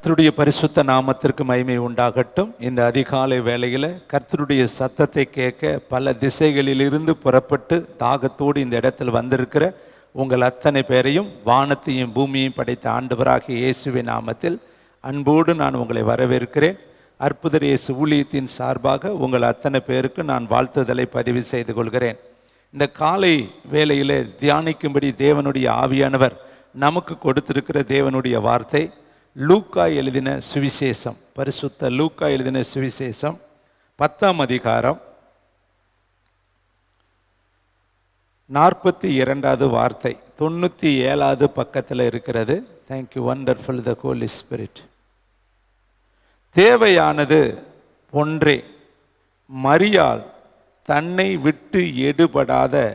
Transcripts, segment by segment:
கர்த்தருடைய பரிசுத்த நாமத்திற்கு மகிமை உண்டாகட்டும். இந்த அதிகாலை வேளையில் கர்த்தருடைய சத்தத்தை கேட்க பல திசைகளிலிருந்து புறப்பட்டு தாகத்தோடு இந்த இடத்தில் வந்திருக்கிற உங்கள் அத்தனை பேரையும் வானத்தையும் பூமியையும் படைத்த ஆண்டவராகிய இயேசுவின் நாமத்தில் அன்போடு நான் உங்களை வரவேற்கிறேன். அற்புதர் இயேசு ஊழியத்தின் சார்பாக உங்கள் அத்தனை பேருக்கு நான் வாழ்த்துதலை பதிவு செய்து கொள்கிறேன். இந்த காலை வேளையில் தியானிக்கும்படி தேவனுடைய ஆவியானவர் நமக்கு கொடுத்திருக்கிற தேவனுடைய வார்த்தை லூக்கா எழுதின சுவிசேஷம், பரிசுத்த லூக்கா எழுதின சுவிசேஷம் 10ஆம் அதிகாரம் 42வது வார்த்தை 97வது பக்கத்தில் இருக்கிறது. தேங்க்யூ வண்டர்ஃபுல் த ஹோலி ஸ்பிரிட். தேவையானது ஒன்றே, மரியாள் தன்னை விட்டு எடுபடாத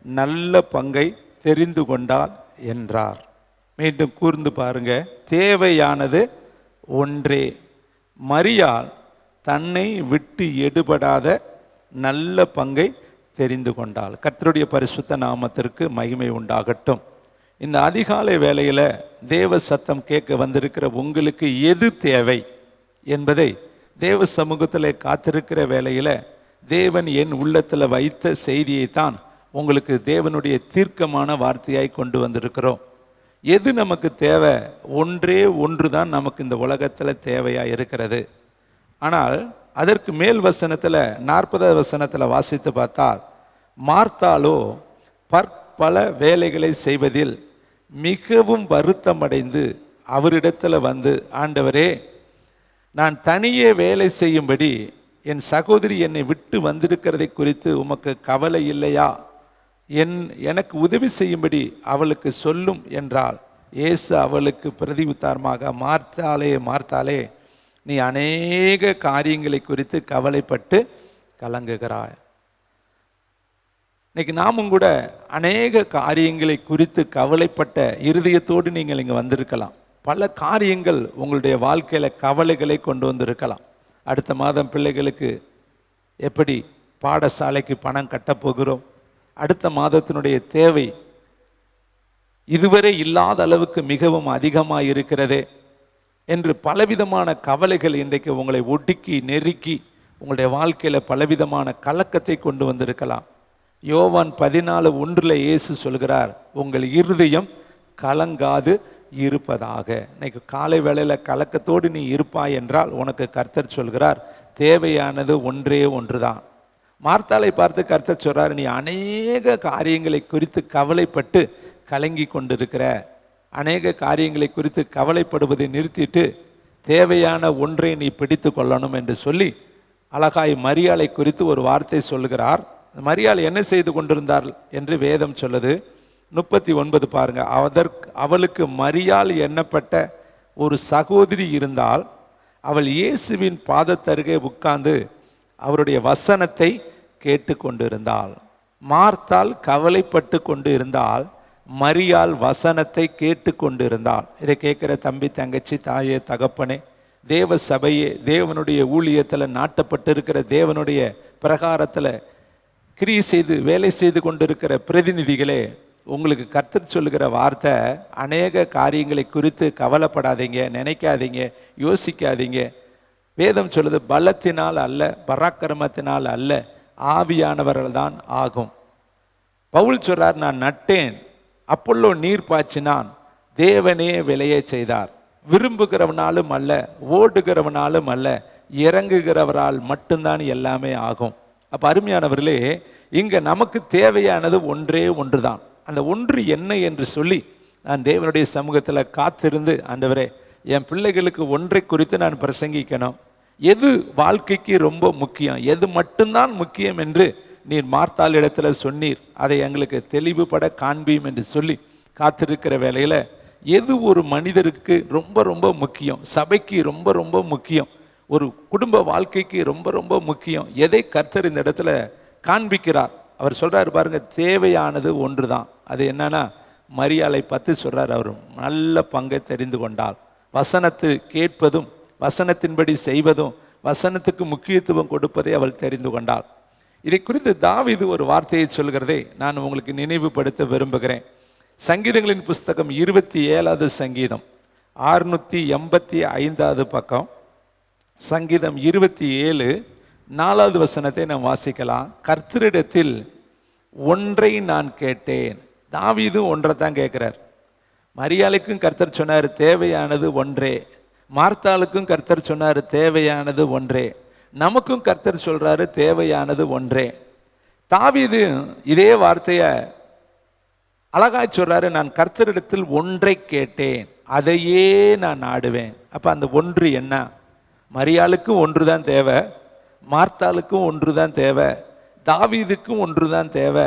நல்ல பங்கை தெரிந்து கொண்டாள் என்றார். மீண்டும் கூர்ந்து பாருங்க. தேவையானது ஒன்றே, மரியாள் தன்னை விட்டு எடுபடாத நல்ல பங்கை தெரிந்து கொண்டாள். கர்த்தருடைய பரிசுத்த நாமத்திற்கு மகிமை உண்டாகட்டும். இந்த அதிகாலை வேளையில் தேவ சத்தம் கேட்க வந்திருக்கிற உங்களுக்கு எது தேவை என்பதை தேவ சமூகத்தில் காத்திருக்கிற வேளையில் தேவன் என் உள்ளத்தில் வைத்த செய்தியைத்தான் உங்களுக்கு தேவனுடைய தீர்க்கமான வார்த்தையாய் கொண்டு வந்திருக்கிறோம். எது நமக்கு தேவை? ஒன்றே ஒன்று தான் நமக்கு இந்த உலகத்தில் தேவையாக இருக்கிறது. ஆனால் அதற்கு மேல் வசனத்தில் 40வது வசனத்தில் வாசித்து பார்த்தால், மார்த்தாளோ பற்பல வேலைகளை செய்வதில் மிகவும் வருத்தமடைந்து அவரிடத்தில் வந்து, ஆண்டவரே, நான் தனியே வேலை செய்யும்படி என் சகோதரி என்னை விட்டு வந்திருக்கிறதை குறித்து உமக்கு கவலை இல்லையா? எனக்கு உதவி செய்யும்படி அவளுக்கு சொல்லும் என்றாள். இயேசு அவளுக்கு பிரதி உத்தாரமாக, மார்த்தாளே, நீ அநேக காரியங்களை குறித்து கவலைப்பட்டு கலங்குகிறாய். இன்னைக்கு நாமும் கூட அநேக காரியங்களை குறித்து கவலைப்பட்ட இருதயத்தோடு நீங்கள் இங்கே வந்திருக்கலாம். பல காரியங்கள் உங்களுடைய வாழ்க்கையில் கவலைகளை கொண்டு வந்திருக்கலாம். அடுத்த மாதம் பிள்ளைகளுக்கு எப்படி பாடசாலைக்கு பணம் கட்டப்போகிறோம், அடுத்த மாதத்தினுடைய தேவை இதுவரை இல்லாத அளவுக்கு மிகவும் அதிகமாக இருக்கிறதே என்று பலவிதமான கவலைகள் இன்றைக்கு உங்களை ஒடுக்கி நெருக்கி உங்களுடைய வாழ்க்கையில் பலவிதமான கலக்கத்தை கொண்டு வந்திருக்கலாம். யோவான் 14:1 இயேசு சொல்கிறார், உங்கள் இருதயம் கலங்காது இருப்பதாக. இன்னைக்கு காலை வேளையில் கலக்கத்தோடு நீ இருப்பாய் என்றால் உனக்கு கர்த்தர் சொல்கிறார், தேவையானது ஒன்றே ஒன்று தான். மார்த்தாளை பார்த்து கர்த்தர் சொல்றார், நீ அநேக காரியங்களை குறித்து கவலைப்பட்டு கலங்கி கொண்டிருக்கிற, அநேக காரியங்களை குறித்து கவலைப்படுவதை நிறுத்திட்டு தேவையான ஒன்றை நீ பிடித்து கொள்ளணும் என்று சொல்லி அழகாய் மரியாளை குறித்து ஒரு வார்த்தை சொல்லுகிறார். மரியாள் என்ன செய்து கொண்டிருந்தார் என்று வேதம் சொல்லுது. 39 பாருங்க. அவளுக்கு மரியாள் எண்ணப்பட்ட ஒரு சகோதரி இருந்தால், அவள் இயேசுவின் பாதத்தருகே உட்கார்ந்து அவருடைய வசனத்தை கேட்டு கொண்டிருந்தாள். மார்த்தாள் கவலைப்பட்டு கொண்டு இருந்தால், மரியாள் வசனத்தை கேட்டு கொண்டிருந்தாள். இதை கேட்குற தம்பி, தங்கச்சி, தாயே, தகப்பனே, தேவ சபையே, தேவனுடைய ஊழியத்தில் நாட்டப்பட்டு இருக்கிற தேவனுடைய பிரகாரத்தில் கிரியை செய்து வேலை செய்து கொண்டிருக்கிற பிரதிநிதிகளே, உங்களுக்கு கர்த்தர் சொல்லுகிற வார்த்தை, அநேக காரியங்களை குறித்து கவலைப்படாதீங்க, நினைக்காதீங்க, யோசிக்காதீங்க. வேதம் சொல்லுது, பலத்தினால் அல்ல, பராக்கிரமத்தினால் அல்ல, ஆவியானவர்கள் தான் ஆகும். பவுல் சொல்றார், நான் நட்டேன், அப்பொல்லோ நீர் பாய்ச்சினான், தேவனே விளைய செய்தார். விரும்புகிறவனாலும் அல்ல, ஓடுகிறவனாலும் அல்ல, இறங்குகிறவரால் மட்டும்தான் எல்லாமே ஆகும். அப்ப அருமையானவர்களே, இங்க நமக்கு தேவையானது ஒன்றே ஒன்று தான். அந்த ஒன்று என்ன என்று சொல்லி நான் தேவனுடைய சமூகத்தில் காத்திருந்து, ஆண்டவரே, என் பிள்ளைகளுக்கு ஒன்றை குறித்து நான் பிரசங்கிக்கணும். எது வாழ்க்கைக்கு ரொம்ப முக்கியம், எது மட்டும்தான் முக்கியம் என்று நீர் மார்த்தாள் இடத்துல சொன்னீர், அதை எங்களுக்கு தெளிவுபட காண்பியும் என்று சொல்லி காத்திருக்கிற வேளையில், எது ஒரு மனிதருக்கு ரொம்ப ரொம்ப முக்கியம், சபைக்கு ரொம்ப ரொம்ப முக்கியம், ஒரு குடும்ப வாழ்க்கைக்கு ரொம்ப ரொம்ப முக்கியம், எதை கர்த்தர் இந்த இடத்துல காண்பிக்கிறார்? அவர் சொல்றாரு பாருங்க, தேவையானது ஒன்று தான். அது என்னன்னா, மரியாளை பற்றி சொல்றார். அவர் நல்ல பங்கை தெரிந்து கொண்டாள். வசனத்தை கேட்பதும் வசனத்தின்படி செய்வதும் வசனத்துக்கு முக்கியத்துவம் கொடுப்பதை அவள் தெரிந்து கொண்டாள். இதை குறித்து தாவீது ஒரு வார்த்தையை சொல்கிறதை நான் உங்களுக்கு நினைவுபடுத்த விரும்புகிறேன். சங்கீதங்களின் புஸ்தகம் 27வது சங்கீதம் 685 பக்கம், சங்கீதம் 27 4வது வசனத்தை நாம் வாசிக்கலாம். கர்த்தரிடத்தில் ஒன்றை நான் கேட்டேன். தாவீது ஒன்றை தான் கேட்கிறார். மரியாளுக்கும் கர்த்தர் சொன்னார் தேவையானது ஒன்றே, மார்த்தாளுக்கும் கர்த்தர் சொன்னார் தேவையானது ஒன்றே, நமக்கும் கர்த்தர் சொல்றாரு தேவையானது ஒன்றே. தாவீது இதே வார்த்தையை அழகாய் சொல்றாரு, நான் கர்த்தரிடத்தில் ஒன்றை கேட்டேன், அதையே நான் நாடுவேன். அப்ப அந்த ஒன்று என்ன? மரியாளுக்கும் ஒன்று தான் தேவை, மார்த்தாளுக்கும் ஒன்று தான் தேவை, தாவீதுக்கும் ஒன்று தான் தேவை.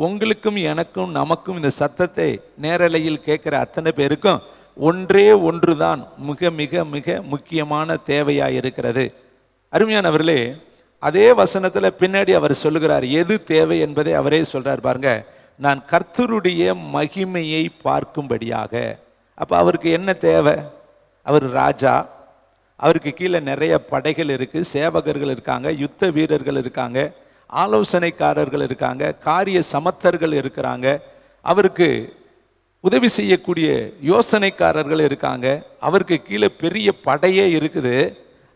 உங்களுக்கும் எனக்கும் நமக்கும் இந்த சத்தத்தை நேரலையில் கேட்கிற அத்தனை பேருக்கும் ஒன்றே ஒன்று தான் மிக மிக மிக முக்கியமான தேவையாக இருக்கிறது. அருமையானவர்களே, அதே வசனத்தில் பின்னாடி அவர் சொல்லுகிறார் எது தேவை என்பதை அவரே சொல்றார் பாருங்க. நான் கர்த்தருடைய மகிமையை பார்க்கும்படியாக. அப்போ அவருக்கு என்ன தேவை? அவர் ராஜா, அவருக்கு கீழே நிறைய படைகள் இருக்கு, சேவகர்கள் இருக்காங்க, யுத்த வீரர்கள் இருக்காங்க, ஆலோசனைக்காரர்கள் இருக்காங்க, காரிய சமர்த்தர்கள் இருக்கிறாங்க, அவருக்கு உதவி செய்யக்கூடிய யோசனைக்காரர்கள் இருக்காங்க, அவருக்கு கீழே பெரிய படையே இருக்குது.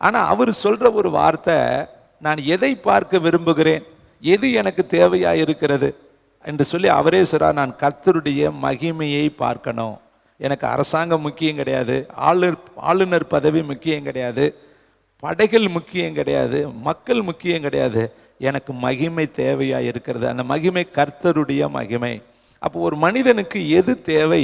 ஆனால் அவர் சொல்ற ஒரு வார்த்தை, நான் எதை பார்க்க விரும்புகிறேன், எது எனக்கு தேவையா இருக்கிறது என்று சொல்லி அவரே சொல்றார், நான் கர்த்தருடைய மகிமையை பார்க்கணும். எனக்கு அரசாங்கம் முக்கியம் கிடையாது, ஆளுநர் பதவி முக்கியம் கிடையாது, படைகள் முக்கியம் கிடையாது, மக்கள் முக்கியம் கிடையாது, எனக்கு மகிமை தேவையா இருக்கிறது. அந்த மகிமை கர்த்தருடைய மகிமை. அப்போ ஒரு மனிதனுக்கு எது தேவை?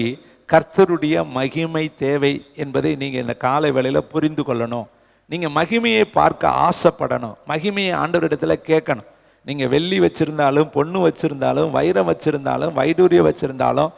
கர்த்தருடைய மகிமை தேவை என்பதை நீங்கள் இந்த காலை வேளையில் புரிந்து கொள்ளணும். நீங்கள் மகிமையை பார்க்க ஆசைப்படணும், மகிமையை ஆண்டவரிடத்தில் கேட்கணும். நீங்கள் வெள்ளி வச்சுருந்தாலும், பொண்ணு வச்சுருந்தாலும், வைரம் வச்சுருந்தாலும், வைடூரியம் வச்சுருந்தாலும்,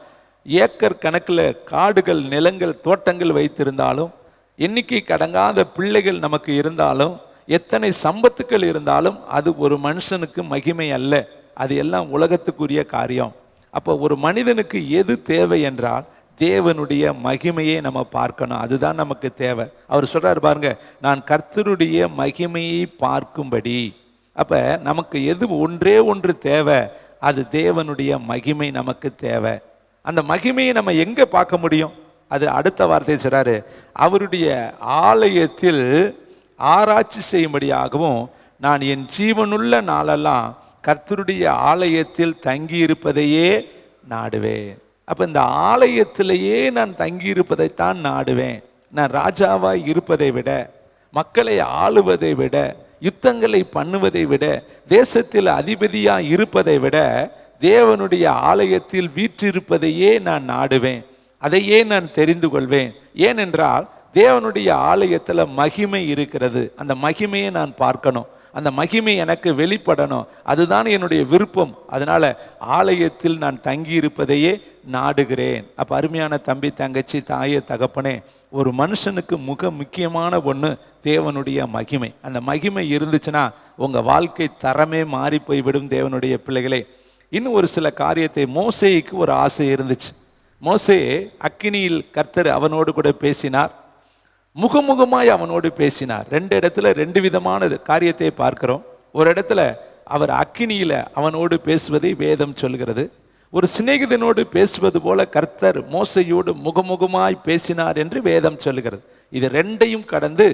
ஏக்கர் கணக்கில் காடுகள், நிலங்கள், தோட்டங்கள் வைத்திருந்தாலும், எண்ணிக்கை கடங்காத பிள்ளைகள் நமக்கு இருந்தாலும், எத்தனை சம்பத்துக்கள் இருந்தாலும், அது ஒரு மனுஷனுக்கு மகிமை அல்ல. அது எல்லாம் உலகத்துக்குரிய காரியம். அப்போ ஒரு மனிதனுக்கு எது தேவை என்றால் தேவனுடைய மகிமையை நம்ம பார்க்கணும். அதுதான் நமக்கு தேவை. அவர் சொல்றாரு பாருங்க, நான் கர்த்தருடைய மகிமையை பார்க்கும்படி. அப்ப நமக்கு எது ஒன்றே ஒன்று தேவை, அது தேவனுடைய மகிமை நமக்கு தேவை. அந்த மகிமையை நம்ம எங்க பார்க்க முடியும்? அது அடுத்த வார்த்தை சொல்றாரு, அவருடைய ஆலயத்தில் ஆராய்ச்சி செய்யும்படியாகவும் நான் என் ஜீவனுள்ள நாளெல்லாம் கர்த்தருடைய ஆலயத்தில் தங்கி இருப்பதையே நாடுவேன். அப்ப இந்த ஆலயத்திலேயே நான் தங்கி இருப்பதைத்தான் நாடுவேன். நான் ராஜாவாய் இருப்பதை விட, மக்களை ஆளுவதை விட, யுத்தங்களை பண்ணுவதை விட, தேசத்தில் அதிபதியா இருப்பதை விட, தேவனுடைய ஆலயத்தில் வீற்றிருப்பதையே நான் நாடுவேன், அதையே நான் தெரிந்து கொள்வேன். ஏனென்றால் தேவனுடைய ஆலயத்தில் மகிமை இருக்கிறது. அந்த மகிமையை நான் பார்க்கணும், அந்த மகிமை எனக்கு வெளிப்படணும், அதுதான் என்னுடைய விருப்பம். அதனால ஆலயத்தில் நான் தங்கி இருப்பதையே நாடுகிறேன். அப்ப அருமையான தம்பி, தங்கச்சி, தாயே, தகப்பனே, ஒரு மனுஷனுக்கு முக்கியமான ஒன்று தேவனுடைய மகிமை. அந்த மகிமை இருந்துச்சுன்னா உங்க வாழ்க்கை தரமே மாறி போய்விடும். தேவனுடைய பிள்ளைகளே, இன்னும் ஒரு சில காரியத்தை, மோசேக்கு ஒரு ஆசை இருந்துச்சு. மோசே அக்கினியில் கர்த்தர் அவனோடு கூட பேசினார், முகமுகமாய் அவனோடு பேசினார். ரெண்டு இடத்துல ரெண்டு விதமான காரியத்தை பார்க்கிறோம். ஒரு இடத்துல அவர் அக்கினியில அவனோடு பேசுவதை வேதம் சொல்கிறது. ஒரு சிநேகிதனோடு பேசுவது போல கர்த்தர் மோசையோடு முகமுகமாய் பேசினார் என்று வேதம் சொல்கிறது. இது ரெண்டையும் கடந்து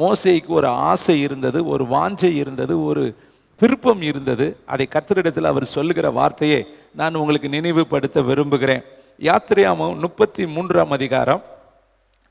மோசேக்கு ஒரு ஆசை இருந்தது, ஒரு வாஞ்சை இருந்தது, ஒரு விருப்பம் இருந்தது. அதை கர்த்தரிடத்தில் அவர் சொல்லுகிற வார்த்தையை நான் உங்களுக்கு நினைவுபடுத்த விரும்புகிறேன். யாத்திரையாமம் 33ஆம் அதிகாரம்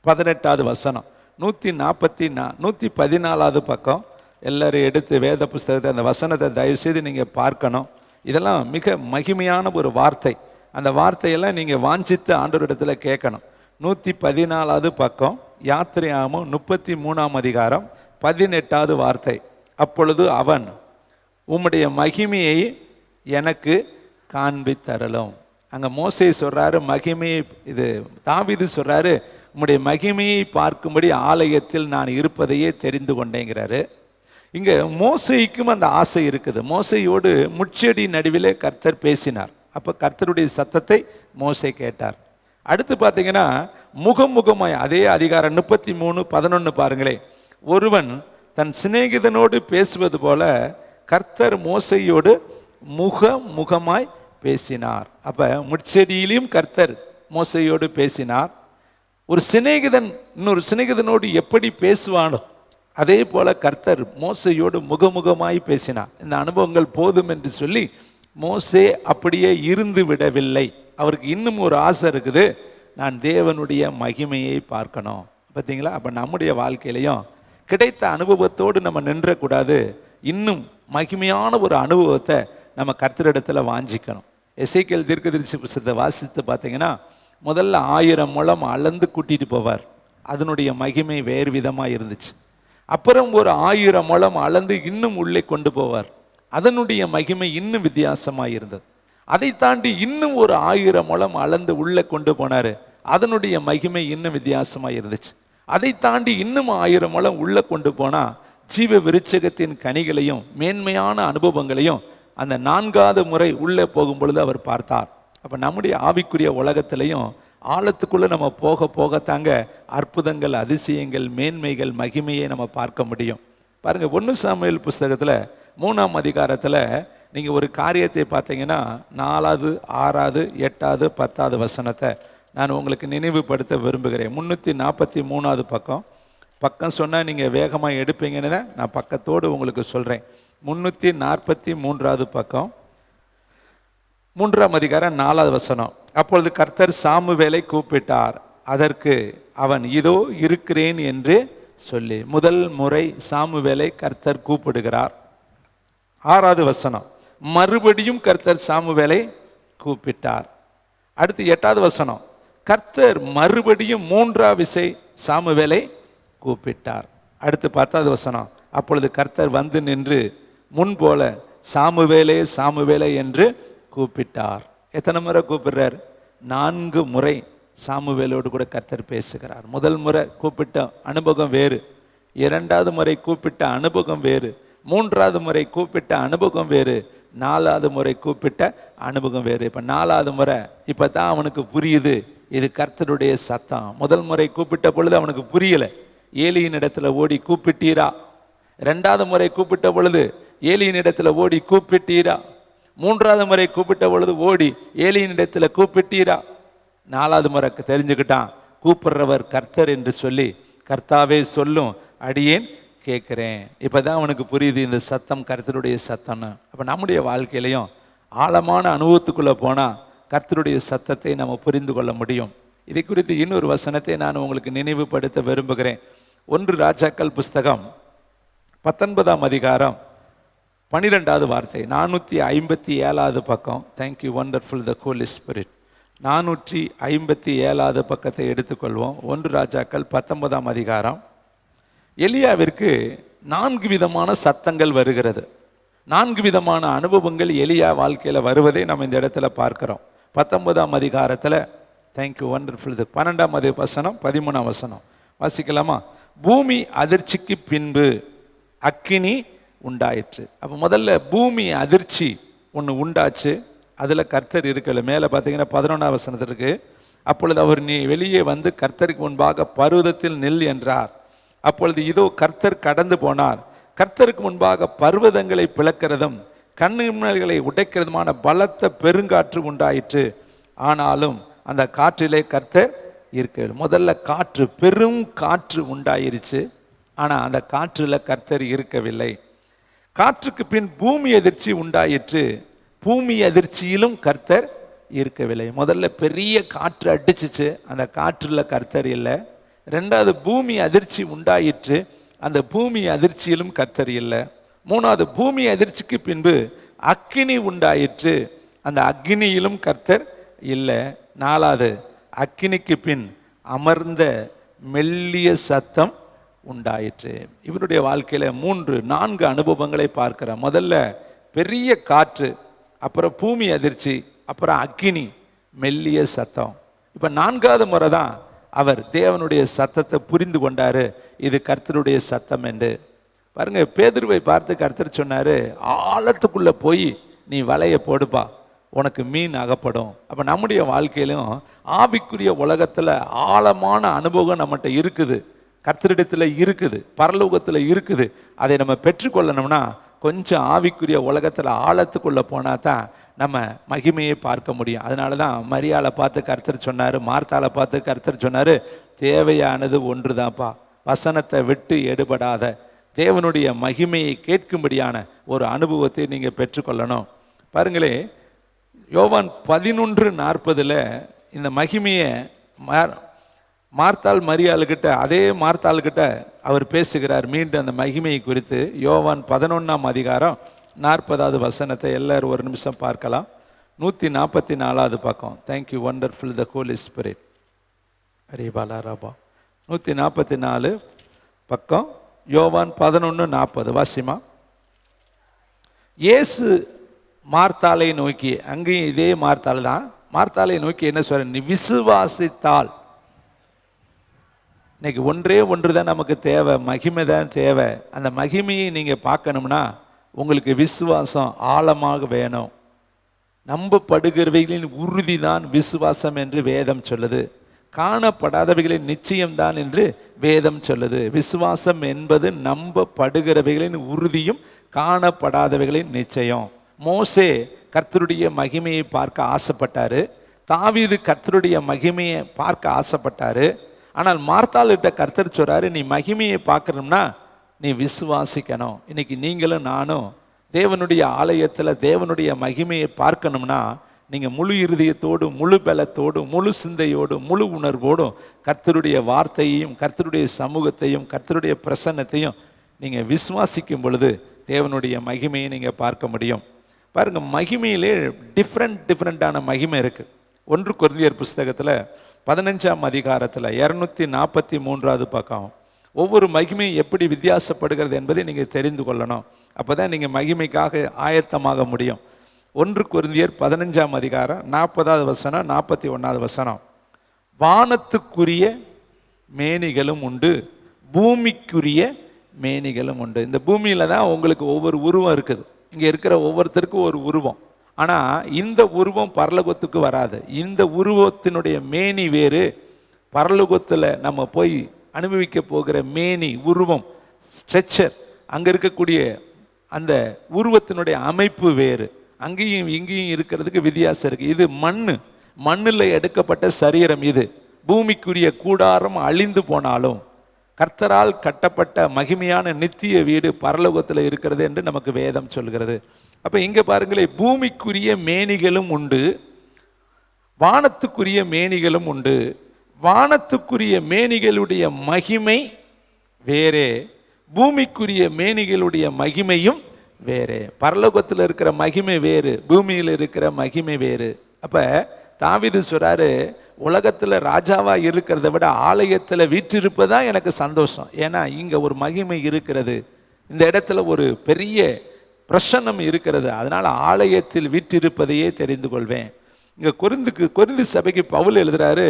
18வது வசனம், 114 பக்கம். எல்லாரும் எடுத்து வேத புஸ்தகத்தை, அந்த வசனத்தை தயவு செய்து நீங்கள் பார்க்கணும். இதெல்லாம் மிக மகிமையான ஒரு வார்த்தை. அந்த வார்த்தையெல்லாம் நீங்கள் வாஞ்சித்து ஆண்டவரிடத்தில் கேட்கணும். 114வது பக்கம், யாத்திரையாமம் 33ஆம் அதிகாரம் 18வது வார்த்தை. அப்பொழுது அவன், உம்முடைய மகிமையை எனக்கு காண்பித்தரலும். அங்கே மோசே சொல்றாரு மகிமையை, இது தாவீது சொல்றாரு உம்முடைய மகிமையை பார்க்கும்படி ஆலயத்தில் நான் இருப்பதையே தெரிந்து கொண்டேங்கிறாரு. இங்கே மோசேக்கும் அந்த ஆசை இருக்குது. மோசையோடு முட்செடி நடுவிலே கர்த்தர் பேசினார். அப்போ கர்த்தருடைய சத்தத்தை மோசே கேட்டார். அடுத்து பார்த்தீங்கன்னா முகமுகமாய், அதே அதிகாரம் 33:11 பாருங்களே. ஒருவன் தன் சிநேகிதனோடு பேசுவது போல கர்த்தர் மோசையோடு முகமுகமாய் பேசினார். அப்போ முட்செடியிலும் கர்த்தர் மோசையோடு பேசினார், ஒரு சிநேகிதன் இன்னொரு சிநேகிதனோடு எப்படி பேசுவானோ அதே போல கர்த்தர் மோசையோடு முகமுகமாய் பேசினார். இந்த அனுபவங்கள் போதும் என்று சொல்லி மோசே அப்படியே இருந்து விடவில்லை. அவருக்கு இன்னும் ஒரு ஆசை இருக்குது, நான் தேவனுடைய மகிமையை பார்க்கணும். பார்த்தீங்களா? அப்போ நம்முடைய வாழ்க்கையிலையும் கிடைத்த அனுபவத்தோடு நம்ம நின்றக்கூடாது, இன்னும் மகிமையான ஒரு அனுபவத்தை நம்ம கர்த்தரிடத்தில் வாஞ்சிக்கணும். எசேக்கியேல் தீர்க்கதரிசி புத்தகத்தை வாசித்து பார்த்தீங்கன்னா முதல்ல 1000 முழம் அளந்து கூட்டிட்டு போவார். அதனுடைய மகிமை வேறு விதமாக இருந்துச்சு. அப்புறம் ஒரு 1000 முழம் அளந்து இன்னும் உள்ளே கொண்டு போவார். அதனுடைய மகிமை இன்னும் வித்தியாசமாக இருந்தது. அதை தாண்டி இன்னும் ஒரு 1000 முழம் அளந்து உள்ளே கொண்டு போனார். அதனுடைய மகிமை இன்னும் வித்தியாசமாக இருந்துச்சு. அதை தாண்டி இன்னும் 1000 முழம் உள்ளே கொண்டு போனால் ஜீவ விருட்சகத்தின் கனிகளையும் மேன்மையான அனுபவங்களையும் அந்த 4வது முறை உள்ளே போகும் பொழுது அவர் பார்த்தார். அப்போ நம்முடைய ஆவிக்குரிய உலகத்திலையும் ஆழத்துக்குள்ளே நம்ம போக போகத்தாங்க அற்புதங்கள், அதிசயங்கள், மேன்மைகள், மகிமையை நம்ம பார்க்க முடியும். பாருங்கள், 1 சாமுவேல் புஸ்தகத்தில் 3ஆம் அதிகாரத்தில் நீங்கள் ஒரு காரியத்தை பார்த்தீங்கன்னா 4வது, 6வது, 8வது, 10வது வசனத்தை நான் உங்களுக்கு நினைவுபடுத்த விரும்புகிறேன். 343வது பக்கம் சொன்னால் நீங்கள் வேகமாக எடுப்பீங்கன்னு தான் நான் பக்கத்தோடு உங்களுக்கு சொல்கிறேன். 343வது பக்கம், 3ஆம் அதிகாரம் 4வது வசனம். அப்பொழுது கர்த்தர் சாமுவேலை கூப்பிட்டார். அதற்கு அவன் இதோ இருக்கிறேன் என்று சொல்லி. முதல் முறை சாமுவேலை கர்த்தர் கூப்பிடுகிறார். 6வது வசனம், மறுபடியும் கர்த்தர் சாமுவேலை கூப்பிட்டார். அடுத்து 8வது வசனம், கர்த்தர் மறுபடியும் 3ஆம் விசை சாமுவேலை கூப்பிட்டார். அடுத்து 10வது வசனம், அப்பொழுது கர்த்தர் வந்து நின்று முன்போல சாமுவேலே சாமுவேலே என்று கூப்பிட்டார். எத்தனை முறை கூப்பிடுறார்? 4 முறை சாமுவேலோடு கூட கர்த்தர் பேசுகிறார். முதல் முறை கூப்பிட்ட அனுபவம் வேறு, 2வது முறை கூப்பிட்ட அனுபவம் வேறு, 3வது முறை கூப்பிட்ட அனுபவம் வேறு, 4வது முறை கூப்பிட்ட அனுபவம் வேறு. இப்போ 4வது முறை இப்போ தான் அவனுக்கு புரியுது, இது கர்த்தருடைய சத்தம். முதல் முறை கூப்பிட்ட பொழுது அவனுக்கு புரியலை. ஏலியின் இடத்துல ஓடி கூப்பிட்டீரா? 2வது முறை கூப்பிட்ட பொழுது ஏலியின் இடத்துல ஓடி கூப்பிட்டீரா? 3வது முறை கூப்பிட்ட பொழுது ஓடி ஏலியின் இடத்துல கூப்பிட்டீரா? 4வது முறை தெரிஞ்சுக்கிட்டான், கூப்பிடுறவர் கர்த்தர் என்று சொல்லி, கர்த்தாவே சொல்லும் அடியேன் கேட்குறேன். இப்போதான் அவனுக்கு புரியுது இந்த சத்தம் கர்த்தருடைய சத்தம்னு. அப்போ நம்முடைய வாழ்க்கையிலையும் ஆழமான அனுபவத்துக்குள்ளே போனால் கர்த்தருடைய சத்தத்தை நம்ம புரிந்து கொள்ள முடியும். இதை குறித்து இன்னொரு வசனத்தை நான் உங்களுக்கு நினைவுபடுத்த விரும்புகிறேன். 1 ராஜாக்கள் புஸ்தகம் 19ஆம் அதிகாரம் 12வது வார்த்தை, 457வது பக்கம். தேங்க்யூ வண்டர்ஃபுல் த ஹோலி ஸ்பிரிட். 457வது பக்கத்தை எடுத்துக்கொள்வோம். 1 ராஜாக்கள் 19ஆம் அதிகாரம். எலியாவிற்கு 4 விதமான சத்தங்கள் வருகிறது. 4 விதமான அனுபவங்கள் எலியா வாழ்க்கையில் வருவதை நம்ம இந்த இடத்துல பார்க்கிறோம். 19ஆம் அதிகாரத்தில் தேங்க்யூ வண்டர்ஃபுல் 12ஆம் வசனம் 13ஆம் வசனம் வாசிக்கலாமா? பூமி அதிர்ச்சிக்கு பின்பு அக்கினி உண்டாயிற்று. அப்போ முதல்ல பூமி அதிர்ச்சி ஒன்று உண்டாச்சு, அதில் கர்த்தர் இருக்கல. மேலே பார்த்தீங்கன்னா 11ஆம் வசனத்திற்கு, அப்பொழுது அவர் நீ வெளியே வந்து கர்த்தருக்கு முன்பாக பர்வதத்தில் நில் என்றார். அப்பொழுது இதோ கர்த்தர் கடந்து போனார். கர்த்தருக்கு முன்பாக பர்வதங்களை பிளக்கிறதும் கண்ணுகளை உடைக்கிறதுமான பலத்த பெருங்காற்று உண்டாயிற்று. ஆனாலும் அந்த காற்றிலே கர்த்தர் இருக்க. முதல்ல காற்று, பெரும் காற்று உண்டாயிருச்சு, ஆனால் அந்த காற்றில் கர்த்தர் இருக்கவில்லை. காற்றுக்கு பின் பூமி அதிர்ச்சி உண்டாயிற்று. பூமி அதிர்ச்சியிலும் கர்த்தர் இருக்கவில்லை. முதல்ல பெரிய காற்று அடிச்சிச்சு, அந்த காற்றில் கர்த்தர் இல்லை. 2வது பூமி அதிர்ச்சி உண்டாயிற்று, அந்த பூமி அதிர்ச்சியிலும் கர்த்தர் இல்லை. 3வது பூமி அதிர்ச்சிக்கு பின்பு அக்கினி உண்டாயிற்று, அந்த அக்கினியிலும் கர்த்தர் இல்லை. 4வது அக்கினிக்கு பின் அமர்ந்த மெல்லிய சத்தம் உண்டாயிற்று. இவருடைய வாழ்க்கையில 3-4 அனுபவங்களை பார்க்கிறோம். முதல்ல பெரிய காற்று, அப்புறம் பூமி அதிர்ச்சி, அப்புறம் அக்கினி, மெல்லிய சத்தம். இப்ப 4வது முறை தான் அவர் தேவனுடைய சத்தத்தை புரிந்து கொண்டாரு, இது கர்த்தருடைய சத்தம் என்று. பாருங்க, பேதுருவை பார்த்து கர்த்தர் சொன்னாரு, ஆழத்துக்குள்ள போய் நீ வலைய போடுப்பா, உனக்கு மீன் அகப்படும். அப்ப நம்முடைய வாழ்க்கையிலும் ஆவிக்குரிய உலகத்துல ஆழமான அனுபவம் நம்மகிட்ட இருக்குது, கர்த்தரிடத்துல இருக்குது, பரலோகத்துல இருக்குது. அதை நம்ம பெற்றுக்கொள்ளணும்னா கொஞ்சம் ஆவிக்குரிய உலகத்துல ஆழத்துக்குள்ள போனா தான் நம்ம மகிமையை பார்க்க முடியும். அதனால தான் மரியாளை பார்த்து கர்த்தர் சொன்னார், மார்த்தாளை பார்த்து கர்த்தர் சொன்னார், தேவையானது ஒன்றுதான்ப்பா. வசனத்தை விட்டு எடுபடாத தேவனுடைய மகிமையை கேட்கும்படியான ஒரு அனுபவத்தை நீங்கள் பெற்றுக்கொள்ளணும். பாருங்களே, யோவான் 11:40 இந்த மகிமையை மார்த்தாள் மரியாளுக்கிட்ட, அதே மார்த்தாள்கிட்ட அவர் பேசுகிறார் மீண்டும் அந்த மகிமையை குறித்து. யோவான் 11:40 எல்லாரும் ஒரு நிமிஷம் பார்க்கலாம். 144 பக்கம். தேங்க்யூ வண்டர்ஃபுல் த ஹோலி ஸ்பிரிட். அரேபாலா ராபா. 144 பக்கம், யோவான் 11:40 வாசிமா. இயேசு மார்த்தாளை நோக்கி, அங்கேயும் இதே மார்த்தாள் தான், மார்த்தாளை நோக்கி என்ன சொல்ற, நீ விசுவாசித்தால். இன்னைக்கு ஒன்றே ஒன்று தான் நமக்கு தேவை, மகிமை தான் தேவை. அந்த மகிமையை நீங்கள் பார்க்கணும்னா உங்களுக்கு விசுவாசம் ஆழமாக வேணும். நம்பப்படுகிறவைகளின் உறுதி தான் விசுவாசம் என்று வேதம் சொல்லுது. காணப்படாதவைகளின் நிச்சயம்தான் என்று வேதம் சொல்லுது. விசுவாசம் என்பது நம்பப்படுகிறவைகளின் உறுதியும் காணப்படாதவைகளின் நிச்சயம். மோசே கர்த்தருடைய மகிமையை பார்க்க ஆசைப்பட்டாரு. தாவீது கர்த்தருடைய மகிமையை பார்க்க ஆசைப்பட்டாரு. ஆனால் மார்த்தாள்கிட்ட கர்த்தர் சொல்றாரு, நீ மகிமையை பார்க்கணும்னா நீ விசுவாசிக்கணும். இன்னைக்கு நீங்களும் நானும் தேவனுடைய ஆலயத்தில் தேவனுடைய மகிமையை பார்க்கணும்னா நீங்கள் முழு இருதயத்தோடும், முழு பலத்தோடும், முழு சிந்தையோடும், முழு உணர்வோடும் கர்த்தருடைய வார்த்தையையும் கர்த்தருடைய சமூகத்தையும் கர்த்தருடைய பிரசன்னத்தையும் நீங்கள் விசுவாசிக்கும் பொழுது தேவனுடைய மகிமையை நீங்கள் பார்க்க முடியும். பாருங்கள், மகிமையிலே டிஃப்ரெண்டான மகிமை இருக்குது. 1 கொரிந்தியர் புஸ்தகத்தில் 15ஆம் அதிகாரத்தில் 243 பக்கம். ஒவ்வொரு மகிமையும் எப்படி வித்தியாசப்படுகிறது என்பதை நீங்கள் தெரிந்து கொள்ளணும். அப்போ தான் நீங்கள் மகிமைக்காக ஆயத்தமாக முடியும். 1 கொரிந்தியர் 15ஆம் அதிகாரம் 40வது வசனம் 41வது வசனம். வானத்துக்குரிய மேனிகளும் உண்டு, பூமிக்குரிய மேனிகளும் உண்டு. இந்த பூமியில் தான் உங்களுக்கு ஒவ்வொரு உருவம் இருக்குது. இங்கே இருக்கிற ஒவ்வொருத்தருக்கும் ஒரு உருவம். ஆனால் இந்த உருவம் பரலோகத்துக்கு வராது. இந்த உருவத்தினுடைய மேனி வேறு, பரலோகத்தில் நம்ம போய் அனுபவிக்க போகிற மேனி உருவம் ஸ்ட்ரெச்சர், அங்கே இருக்கக்கூடிய அந்த உருவத்தினுடைய அமைப்பு வேறு. அங்கேயும் இங்கேயும் இருக்கிறதுக்கு வித்தியாசம் இருக்குது. இது மண்ணில் எடுக்கப்பட்ட சரீரம். இது பூமிக்குரிய கூடாரம் அழிந்து போனாலும் கர்த்தரால் கட்டப்பட்ட மகிமையான நித்திய வீடு பரலோகத்தில் இருக்கிறது என்று நமக்கு வேதம் சொல்கிறது. அப்போ இங்கே பாருங்களேன், பூமிக்குரிய மேனிகளும் உண்டு, வானத்துக்குரிய மேனிகளும் உண்டு. வானத்துக்குரிய மேனிகளுடைய மகிமை வேறே, பூமிக்குரிய மேனிகளுடைய மகிமையும் வேறே. பரலோகத்தில் இருக்கிற மகிமை வேறு, பூமியில் இருக்கிற மகிமை வேறு. அப்போ தாவீது சொல்றாரு, உலகத்தில் ராஜாவா இருக்கிறத விட ஆலயத்தில் வீற்றிருப்பதா எனக்கு சந்தோஷம். ஏன்னா இங்கே ஒரு மகிமை இருக்கிறது, இந்த இடத்துல ஒரு பெரிய பிரசன்னம் இருக்கிறது. அதனால் ஆலயத்தில் வீற்றிருப்பதையே தெரிந்து கொள்வேன். இங்கே கொரிந்து சபைக்கு பவுல் எழுதுறாரு,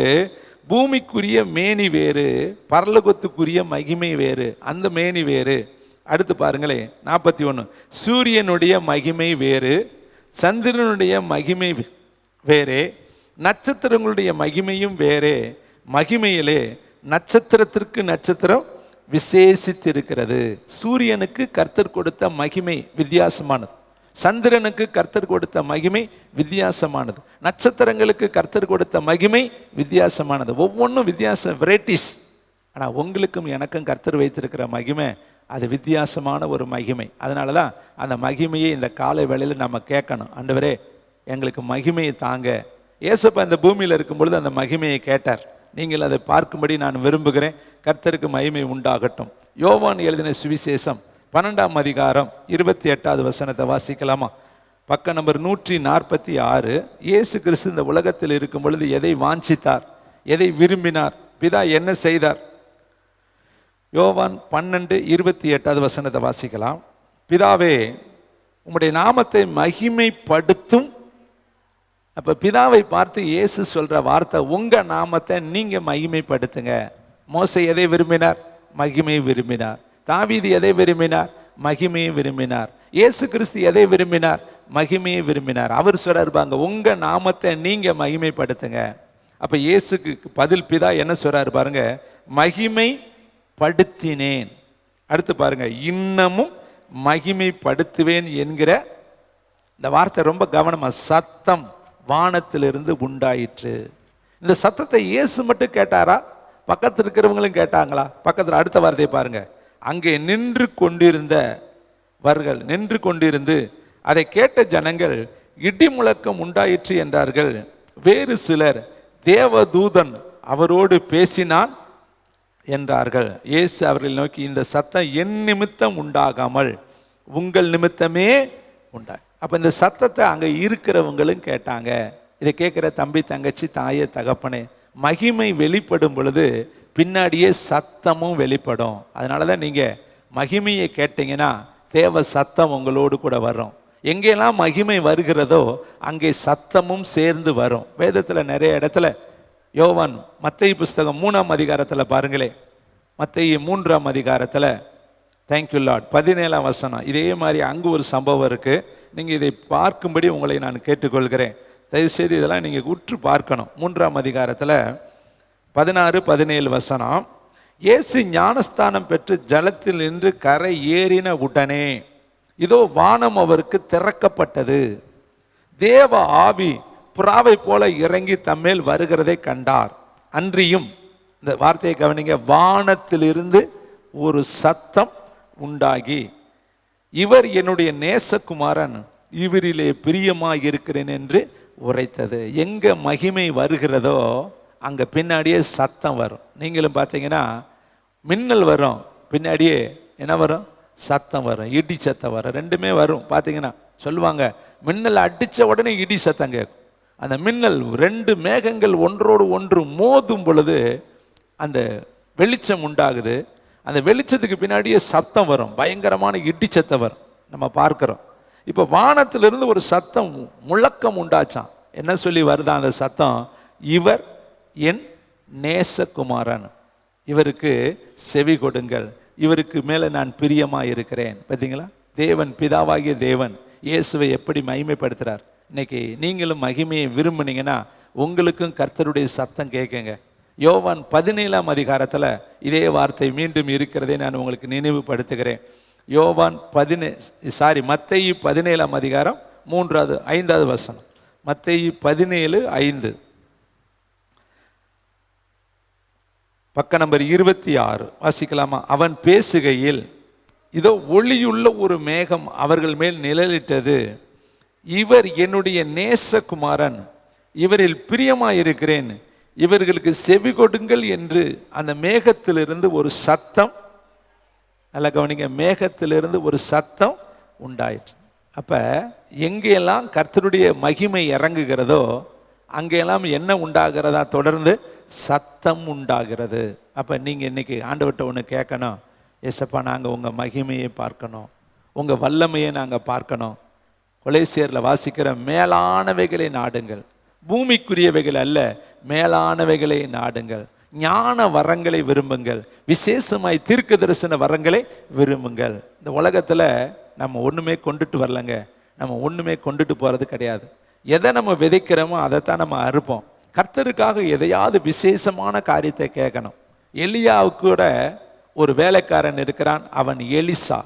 பூமிக்குரிய மேனி வேறு, பரலோகத்துக்குரிய மகிமை வேறு. அந்த மேனி வேறு. அடுத்து பாருங்களேன் 41. சூரியனுடைய மகிமை வேறு, சந்திரனுடைய மகிமை வேறே, நட்சத்திரங்களுடைய மகிமையும் வேறே. மகிமையிலே நட்சத்திரத்திற்கு நட்சத்திரம் விசேஷித்திருக்கிறது. சூரியனுக்கு கர்த்தர் கொடுத்த மகிமை வித்தியாசமானது, சந்திரனுக்கு கர்த்தர் கொடுத்த மகிமை வித்தியாசமானது, நட்சத்திரங்களுக்கு கர்த்தர் கொடுத்த மகிமை வித்தியாசமானது. ஒவ்வொன்றும் வித்தியாசம், வெரைட்டிஸ். ஆனால் உங்களுக்கும் எனக்கும் கர்த்தர் வைத்திருக்கிற மகிமை அது வித்தியாசமான ஒரு மகிமை. அதனால தான் அந்த மகிமையை இந்த காலை வேளையில் நம்ம கேட்கணும். ஆண்டவரே எங்களுக்கு மகிமையை தாங்க. ஏசப்பா இந்த பூமியில் இருக்கும் பொழுது அந்த மகிமையை கேட்டார். நீங்கள் அதை பார்க்கும்படி நான் விரும்புகிறேன். கர்த்தருக்கு மகிமை உண்டாகட்டும். யோவான் எழுதின சுவிசேஷம் 12ஆம் அதிகாரம் 28வது வசனத்தை வாசிக்கலாமா? பக்கம் நம்பர் 146. இயேசு கிறிஸ்து இந்த உலகத்தில் இருக்கும் பொழுது எதை வாஞ்சித்தார், எதை விரும்பினார், பிதா என்ன செய்தார்? யோவான் 12:28வது வசனத்தை வாசிக்கலாம். பிதாவே உம்முடைய நாமத்தை மகிமைப்படுத்தும். அப்ப பிதாவை பார்த்து இயேசு சொல்ற வார்த்தை, உங்க நாமத்தை நீங்க மகிமைப்படுத்துங்க. மோசே எதை விரும்பினார்? மகிமையை விரும்பினார். தாவீது எதை விரும்பினார்? மகிமையை விரும்பினார். இயேசு கிறிஸ்து எதை விரும்பினார்? மகிமையை விரும்பினார். அவர் சொல்றாருப்பாங்க, உங்க நாமத்தை நீங்க மகிமைப்படுத்துங்க. அப்ப இயேசுக்கு பதில் பிதா என்ன சொல்றாரு பாருங்க, மகிமைப்படுத்தினேன். அடுத்து பாருங்க, இன்னமும் மகிமைப்படுத்துவேன் என்கிற இந்த வார்த்தை ரொம்ப கவனமா, சத்தம் வானத்திலிருந்து உண்டாயிற்று. இந்த சத்தத்தை இயேசு மட்டும் கேட்டாரா? பக்கத்தில் இருக்கிறவங்களும் கேட்டாங்களா? பக்கத்தில் அடுத்த வார்த்தையை பாருங்க. அங்கே நின்று கொண்டிருந்து அதை கேட்ட ஜனங்கள் இடி முழக்கம் உண்டாயிற்று என்றார்கள். வேறு சிலர் தேவதூதன் அவரோடு பேசினான் என்றார்கள். இயேசு அவர்களை நோக்கி, இந்த சத்தம் என் நிமித்தம் உண்டாகாமல் உங்கள் நிமித்தமே உண்டாய். அப்ப இந்த சத்தத்தை அங்க இருக்கிறவங்களும் கேட்டாங்க. இதை கேட்கிற தம்பி, தங்கச்சி, தாயே, தகப்பனே, மகிமை வெளிப்படும் பொழுது பின்னாடியே சத்தமும் வெளிப்படும். அதனாலதான் நீங்க மகிமையை கேட்டீங்கன்னா தேவ சத்தம் உங்களோடு கூட வரும். எங்கெல்லாம் மகிமை வருகிறதோ அங்கே சத்தமும் சேர்ந்து வரும். வேதத்துல நிறைய இடத்துல, யோவான் மத்தேயு புஸ்தகம் 3ஆம் அதிகாரத்தில் பாருங்களே, மத்தேயு 3ஆம் அதிகாரத்தில், தேங்க்யூ லார்ட், 17ஆம் வசனம். இதே மாதிரி அங்கு ஒரு சம்பவம் இருக்கு. நீங்க இதை பார்க்கும்படி உங்களை நான் கேட்டுக்கொள்கிறேன். தயவுசெய்து இதெல்லாம் நீங்க உற்று பார்க்கணும். 3ஆம் அதிகாரத்தில் 16-17 வசனம். இயேசு ஞானஸ்தானம் பெற்று ஜலத்தில் நின்று கரை ஏறின உடனே இதோ வானம் அவருக்கு திறக்கப்பட்டது. தேவ ஆவி புறாவை போல இறங்கி தம்மேல் வருகிறதை கண்டார். அன்றியும், இந்த வார்த்தையை கவனிங்க, வானத்திலிருந்து ஒரு சத்தம் உண்டாகி, இவர் என்னுடைய நேசகுமாரன், இவரிலே பிரியமாய் இருக்கிறேன் என்று உரைத்தது. எங்க மகிமை வருகிறதோ அங்க பின்னாடியே சத்தம் வரும். நீங்களும் பார்த்தீங்கன்னா மின்னல் வரும், பின்னாடியே என்ன வரும்? சத்தம் வரும், இடி சத்தம் வரும். ரெண்டுமே வரும். பார்த்தீங்கன்னா சொல்லுவாங்க, மின்னல் அடித்த உடனே இடி சத்தம் கேட்கும். அந்த மின்னல், ரெண்டு மேகங்கள் ஒன்றோடு ஒன்று மோதும் பொழுது அந்த வெளிச்சம் உண்டாகுது. அந்த வெளிச்சத்துக்கு பின்னாடியே சத்தம் வரும், பயங்கரமான இடி சத்தம் வரும். நம்ம பார்க்கிறோம். இப்போ வானத்திலிருந்து ஒரு சத்தம், முழக்கம் உண்டாச்சான். என்ன சொல்லி வருதான் அந்த சத்தம்? இவர் என் நேசகுமாரன், இவருக்கு செவி கொடுங்கள், இவருக்கு மேலே நான் பிரியமாக இருக்கிறேன். பார்த்தீங்களா? தேவன், பிதாவாகிய தேவன் இயேசுவை எப்படி மகிமைப்படுத்துகிறார். இன்னைக்கு நீங்களும் மகிமையை விரும்புனீங்கன்னா உங்களுக்கும் கர்த்தருடைய சத்தம் கேட்குங்க. யோவான் 17ஆம் அதிகாரத்தில் இதே வார்த்தை மீண்டும் இருக்கிறதை நான் உங்களுக்கு நினைவுபடுத்துகிறேன். யோவான் மத்தேயு 17ஆம் அதிகாரம் 5வது வசனம். மத்தேயு 17:5, பக்க நம்பர் 26 வாசிக்கலாமா? அவன் பேசுகையில், இதோ ஒளியுள்ள ஒரு மேகம் அவர்கள் மேல் நிழலிட்டது. இவர் என்னுடைய நேசகுமாரன், இவரில் பிரியமாயிருக்கிறேன், இவர்களுக்கு செவி கொடுங்கள் என்று அந்த மேகத்திலிருந்து ஒரு சத்தம், நல்லா கவனிங்க, மேகத்திலிருந்து ஒரு சத்தம் உண்டாயிற்று. அப்ப எங்கெல்லாம் கர்த்தருடைய மகிமை இறங்குகிறதோ அங்கெல்லாம் என்ன உண்டாகிறதா? தொடர்ந்து சத்தம் உண்டாகிறது. அப்ப நீங்க இன்னைக்கு ஆண்டவர்கிட்ட ஒன்று கேட்கணும். ஏசப்பா, நாங்கள் உங்கள் மகிமையை பார்க்கணும், உங்கள் வல்லமையை நாங்கள் பார்க்கணும். கொலேசியரில் வாசிக்கிற மேலானவைகளை நாடுங்கள், பூமிக்குரியவைகள் அல்ல, மேலானவைகளை நாடுங்கள். ஞான வரங்களை விரும்புங்கள், விசேஷமாய் தீர்க்க தரிசன வரங்களை விரும்புங்கள். இந்த உலகத்தில் நம்ம ஒன்றுமே கொண்டுட்டு வரலங்க, நம்ம ஒன்றுமே கொண்டுட்டு போகிறது கிடையாது. எதை நம்ம விதைக்கிறோமோ அதைத்தான் நம்ம அறுப்போம். கர்த்தருக்காக எதையாவது விசேஷமான காரியத்தை கேட்கணும். எலியாவுக்கு கூட ஒரு வேலைக்காரன் இருக்கிறான், அவன் எலிசா.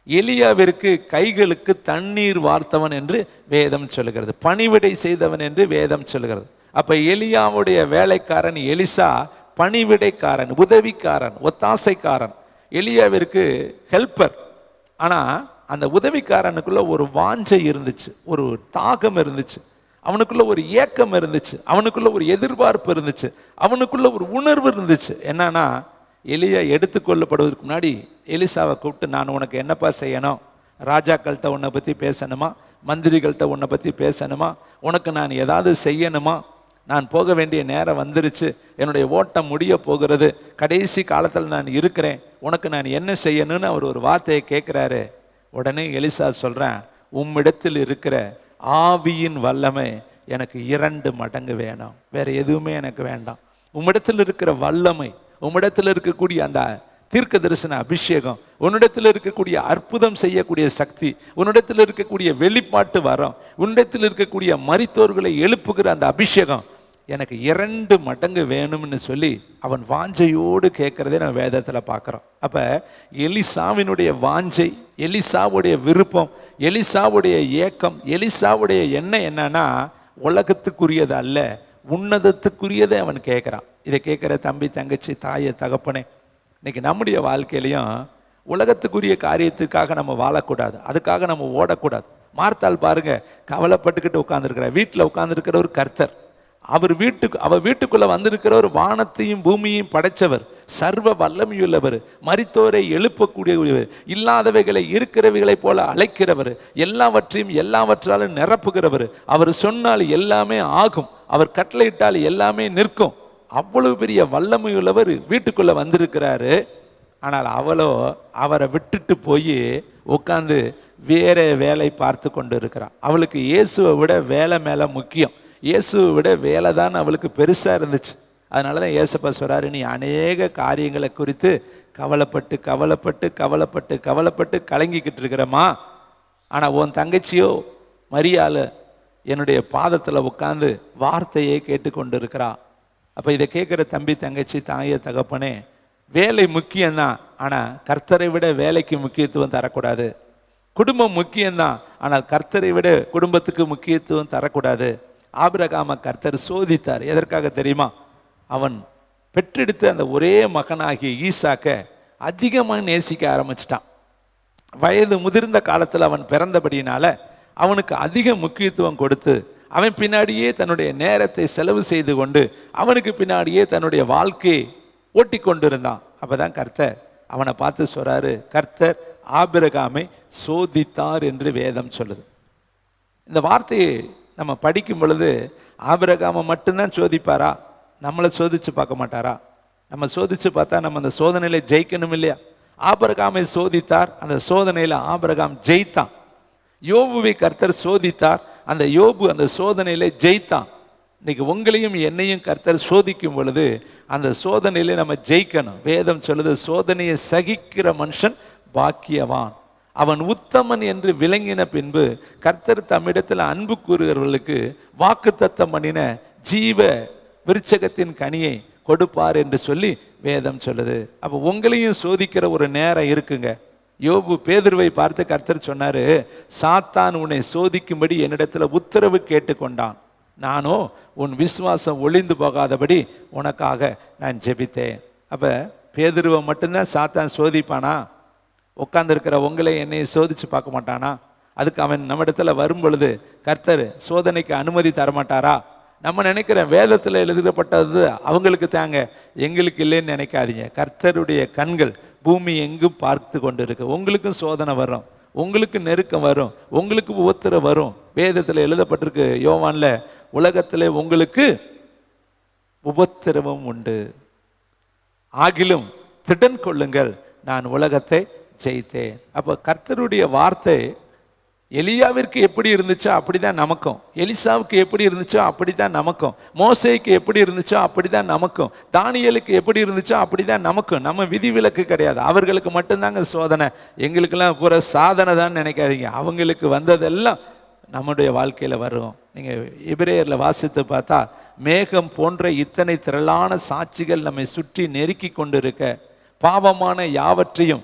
எலியாவிற்கு கைகளுக்கு தண்ணீர் வார்த்தவன் என்று வேதம் சொல்லுகிறது, பணிவிடை செய்தவன் என்று வேதம் சொல்லுகிறது. அப்ப எலியாவுடைய வேலைக்காரன் எலிசா பணிவிடைக்காரன், உதவிக்காரன், ஒத்தாசைக்காரன். எலியாவிற்கு ஹெல்ப்பர். ஆனா அந்த உதவிக்காரனுக்குள்ள ஒரு வாஞ்சை இருந்துச்சு, ஒரு தாகம் இருந்துச்சு, அவனுக்குள்ள ஒரு ஏக்கம் இருந்துச்சு, அவனுக்குள்ள ஒரு எதிர்பார்ப்பு இருந்துச்சு, அவனுக்குள்ள ஒரு உணர்வு இருந்துச்சு. என்னன்னா, எலியா எடுத்துக்கொள்ளப்படுவதற்கு முன்னாடி எலிசாவை கூப்பிட்டு, நான் உனக்கு என்னப்பா செய்யணும்? ராஜாக்கள்கிட்ட உன்னை பற்றி பேசணுமா? மந்திரிகள்கிட்ட உன்னை பற்றி பேசணுமா? உனக்கு நான் ஏதாவது செய்யணுமா? நான் போக வேண்டிய நேரம் வந்துருச்சு, என்னுடைய ஓட்டம் முடிய போகிறது, கடைசி காலத்தில் நான் இருக்கிறேன், உனக்கு நான் என்ன செய்யணும்னு அவர் ஒரு வார்த்தையை கேட்குறாரு. உடனே எலிசா சொல்கிறேன், உம்மிடத்தில் இருக்கிற ஆவியின் வல்லமை எனக்கு 2 மடங்கு வேணும், வேற எதுவுமே எனக்கு வேண்டாம். உம்மிடத்தில் இருக்கிற வல்லமை, உம்மிடத்தில் இருக்கக்கூடிய அந்த தீர்க்க தரிசன அபிஷேகம், உன்னிடத்தில் இருக்கக்கூடிய அற்புதம் செய்யக்கூடிய சக்தி, உன்னிடத்தில் இருக்கக்கூடிய வெளிப்பாட்டு வரம், உன்னிடத்தில் இருக்கக்கூடிய மரித்தோர்களை எழுப்புகிற அந்த அபிஷேகம் எனக்கு 2 மடங்கு வேணும்னு சொல்லி அவன் வாஞ்சையோடு கேட்கறதே நம்ம வேதத்தில் பார்க்குறோம். அப்ப எலிசாவினுடைய வாஞ்சை, எலிசாவுடைய விருப்பம், எலிசாவுடைய ஏக்கம், எலிசாவுடைய எண்ணம் என்னன்னா, உலகத்துக்குரியது அல்ல, உன்னதத்துக்குரியதை அவன் கேட்குறான். இதை கேட்குற தம்பி, தங்கச்சி, தாயை, தகப்பனே, இன்னைக்கு நம்முடைய வாழ்க்கையிலையும் உலகத்துக்குரிய காரியத்துக்காக நம்ம வாழக்கூடாது, அதுக்காக நம்ம ஓடக்கூடாது. மார்த்தாள் பாருங்க, கவலைப்பட்டுக்கிட்டு உட்கார்ந்துருக்கிற வீட்டில் உட்கார்ந்துருக்கிற ஒரு கர்த்தர், அவ வீட்டுக்குள்ள வந்திருக்கிறவர் வானத்தையும் பூமியையும் படைச்சவர், சர்வ வல்லமையுள்ளவர், மரித்தோரை எழுப்பக்கூடியவர், இல்லாதவைகளை இருக்கிறவைகளை போல அழைக்கிறவர், எல்லாவற்றையும் எல்லாவற்றாலும் நிரப்புகிறவர். அவர் சொன்னால் எல்லாமே ஆகும், அவர் கட்டளையிட்டால் எல்லாமே நிற்கும். அவ்வளவு பெரிய வல்லமையுள்ளவர் வீட்டுக்குள்ள வந்திருக்கிறாரு. ஆனால் அவளோ அவரை விட்டுட்டு போய் உட்காந்து வேற வேலை பார்த்து கொண்டு இருக்கிறான். அவளுக்கு இயேசுவை விட வேலை மேல முக்கியம், இயேசுவை விட வேலை தான் அவளுக்கு பெருசா இருந்துச்சு. அதனால தான் ஏசப்பா சொல்றாரு, நீ அநேக காரியங்களை குறித்து கவலைப்பட்டு கவலைப்பட்டு கவலைப்பட்டு கவலைப்பட்டு கலங்கிக்கிட்டு இருக்கிறமா, ஆனால் உன் தங்கச்சியோ மரியாள் என்னுடைய பாதத்தில் உட்காந்து வார்த்தையே கேட்டுக்கொண்டு இருக்கிறா. அப்போ இதை கேட்குற தம்பி, தங்கச்சி, தாயை, தகப்பனே, வேலை முக்கியம்தான், ஆனால் கர்த்தரை விட வேலைக்கு முக்கியத்துவம் தரக்கூடாது. குடும்பம் முக்கியம்தான், ஆனால் கர்த்தரை விட குடும்பத்துக்கு முக்கியத்துவம் தரக்கூடாது. ஆபிரகாம கர்த்தர் சோதித்தார். எதற்காக தெரியுமா? அவன் பெற்றெடுத்த அந்த ஒரே மகனாகிய ஈசாக்க அதிகமாக நேசிக்க ஆரம்பிச்சிட்டான். வயது முதிர்ந்த காலத்தில் அவன் பிறந்தபடினால அவனுக்கு அதிக முக்கியத்துவம் கொடுத்து அவன் பின்னாடியே தன்னுடைய நேரத்தை செலவு செய்து கொண்டு அவனுக்கு பின்னாடியே தன்னுடைய வாழ்க்கையை ஓட்டி கொண்டிருந்தான். அப்பதான் கர்த்தர் அவனை பார்த்து சொல்றாரு, கர்த்தர் ஆபிரகாமை சோதித்தார் என்று வேதம் சொல்லுது. இந்த வார்த்தையை நம்ம படிக்கும் பொழுது ஆபிரகாமை மட்டும்தான் சோதிப்பாரா? நம்மளை சோதிச்சு பார்க்க மாட்டாரா? நம்ம சோதிச்சு பார்த்தா நம்ம அந்த சோதனையில ஜெயிக்கணும் இல்லையா? ஆபிரகாமை சோதித்தார், அந்த சோதனையில ஆபிரகாம் ஜெயித்தான். யோபுவை கர்த்தர் சோதித்தார், அந்த யோபு அந்த சோதனையில ஜெயித்தான். இன்னைக்கு உங்களையும் என்னையும் கர்த்தர் சோதிக்கும் பொழுது அந்த சோதனையில நம்ம ஜெயிக்கணும். வேதம் சொல்லுது, சோதனையை சகிக்கிற மனுஷன் பாக்கியவான், அவன் உத்தமன் என்று விளங்கின பின்பு கர்த்தர் தம்மிடத்தில் அன்பு கூறுகிறவர்களுக்கு வாக்குத்தத்தம் பண்ணின ஜீவ விருட்சகத்தின் கனியை கொடுப்பார் என்று சொல்லி வேதம் சொல்லுது. அப்போ உங்களையும் சோதிக்கிற ஒரு நேரம் இருக்குங்க. யோபு பேதுருவை பார்த்து கர்த்தர் சொன்னாரு, சாத்தான் உன்னை சோதிக்கும்படி என்னிடத்துல உத்தரவு கேட்டுக்கொண்டான், நானோ உன் விசுவாசம் ஒளிந்து போகாதபடி உனக்காக நான் ஜெபித்தேன். அப்ப பேதுருவை மட்டும்தான் சாத்தான் சோதிப்பானா? உட்கார்ந்துருக்கிற உங்களை என்னை சோதிச்சு பார்க்க மாட்டானா? அதுக்கு அவன் நம்ம இடத்துல வரும் பொழுது கர்த்தர் சோதனைக்கு அனுமதி தரமாட்டாரா? நம்ம நினைக்கிறேன் வேதத்தில் எழுதப்பட்டது அவங்களுக்கு தாங்க, எங்களுக்கு இல்லைன்னு நினைக்காதீங்க. கர்த்தருடைய கண்கள் பூமி எங்கும் பார்த்து கொண்டு இருக்கு. உங்களுக்கும் சோதனை வரும், உங்களுக்கு நெருக்கம் வரும், உங்களுக்கு உபத்திரம் வரும். வேதத்தில் எழுதப்பட்டிருக்கு யோவான்ல, உலகத்திலே உங்களுக்கு உபத்திரவம் உண்டு, ஆகிலும் திடன் கொள்ளுங்கள், நான் உலகத்தை ஜெயித்தேன். அப்போ கர்த்தருடைய வார்த்தை எலியாவிற்கு எப்படி இருந்துச்சோ அப்படிதான் நமக்கும், எலிசாவுக்கு எப்படி இருந்துச்சோ அப்படிதான் நமக்கும், மோசேக்கு எப்படி இருந்துச்சோ அப்படிதான் நமக்கும், தானியேலுக்கு எப்படி இருந்துச்சோ அப்படிதான் நமக்கும். நம்ம விதிவிலக்கு கிடையாது. அவர்களுக்கு மட்டும்தாங்க சோதனை, எங்களுக்கெல்லாம் பூரா சாதனை தான் நினைக்காதீங்க. அவங்களுக்கு வந்ததெல்லாம் நம்முடைய வாழ்க்கையில வரும். நீங்க எபிரேயர்ல வாசித்து பார்த்தா, மேகம் போன்ற இத்தனை திரளான சாட்சிகள் நம்மை சுற்றி நெருக்கி கொண்டு இருக்க பாவமான யாவற்றையும்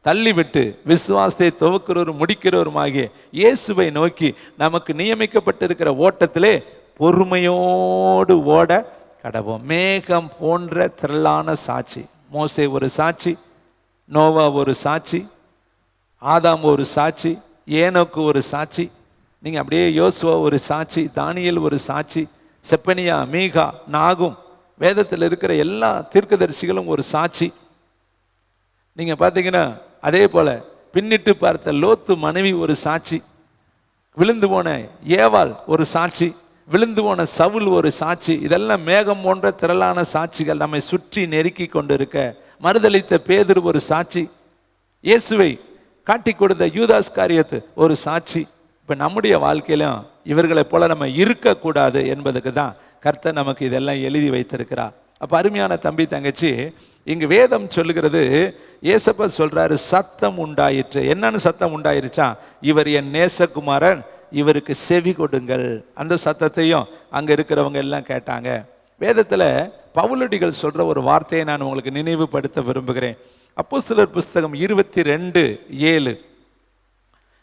தள்ளிவிட்டு விசுவாசத்தை துவக்கிறவரும் முடிக்கிறவருமாகிய இயேசுவை நோக்கி நமக்கு நியமிக்கப்பட்டிருக்கிற ஓட்டத்திலே பொறுமையோடு ஓட கடவோம். மேகம் போன்ற திரளான சாட்சி. மோசே ஒரு சாட்சி, நோவா ஒரு சாட்சி, ஆதாம் ஒரு சாட்சி, ஏனோக்கு ஒரு சாட்சி, நீங்க அப்படியே யோசுவா ஒரு சாட்சி, தானியேல் ஒரு சாட்சி, செப்பனியா, மீகா, நாகும், வேதத்தில் இருக்கிற எல்லா தீர்க்கதரிசிகளும் ஒரு சாட்சி. நீங்க பார்த்தீங்கன்னா அதே போல பின்னிட்டு பார்த்த லோத்து மனைவி ஒரு சாட்சி, விழுந்து போன ஏவாள் ஒரு சாட்சி, விழுந்து போன சவுல் ஒரு சாட்சி. இதெல்லாம் மேகம் போன்ற திரளான சாட்சிகள் நம்மை சுற்றி நெருக்கி கொண்டு இருக்க. மறுதளித்த பேதுரு ஒரு சாட்சி, இயேசுவை காட்டி கொடுத்த யூதாஸ் காரியத்து ஒரு சாட்சி. இப்ப நம்முடைய வாழ்க்கையிலும் இவர்களை போல நம்ம இருக்கக்கூடாது என்பதுக்கு தான் கர்த்தர் நமக்கு இதெல்லாம் எழுதி வைத்திருக்கிறார். அப்ப அருமையான தம்பி, தங்கச்சி, இங்கு வேதம் சொல்லுகிறது, ஏசப்பா சொல்றாரு, சத்தம் உண்டாயிற்று. என்னன்னு சத்தம் உண்டாயிருச்சா? இவர் என் நேசகுமாரன், இவருக்கு செவி கொடுங்கள். அந்த சத்தத்தையும் அங்க இருக்கிறவங்க எல்லாம் கேட்டாங்க. வேதத்துல பவுலடிகள் சொல்ற ஒரு வார்த்தையை நான் உங்களுக்கு நினைவுபடுத்த விரும்புகிறேன். அப்போஸ்தலர் புஸ்தகம் 22:7.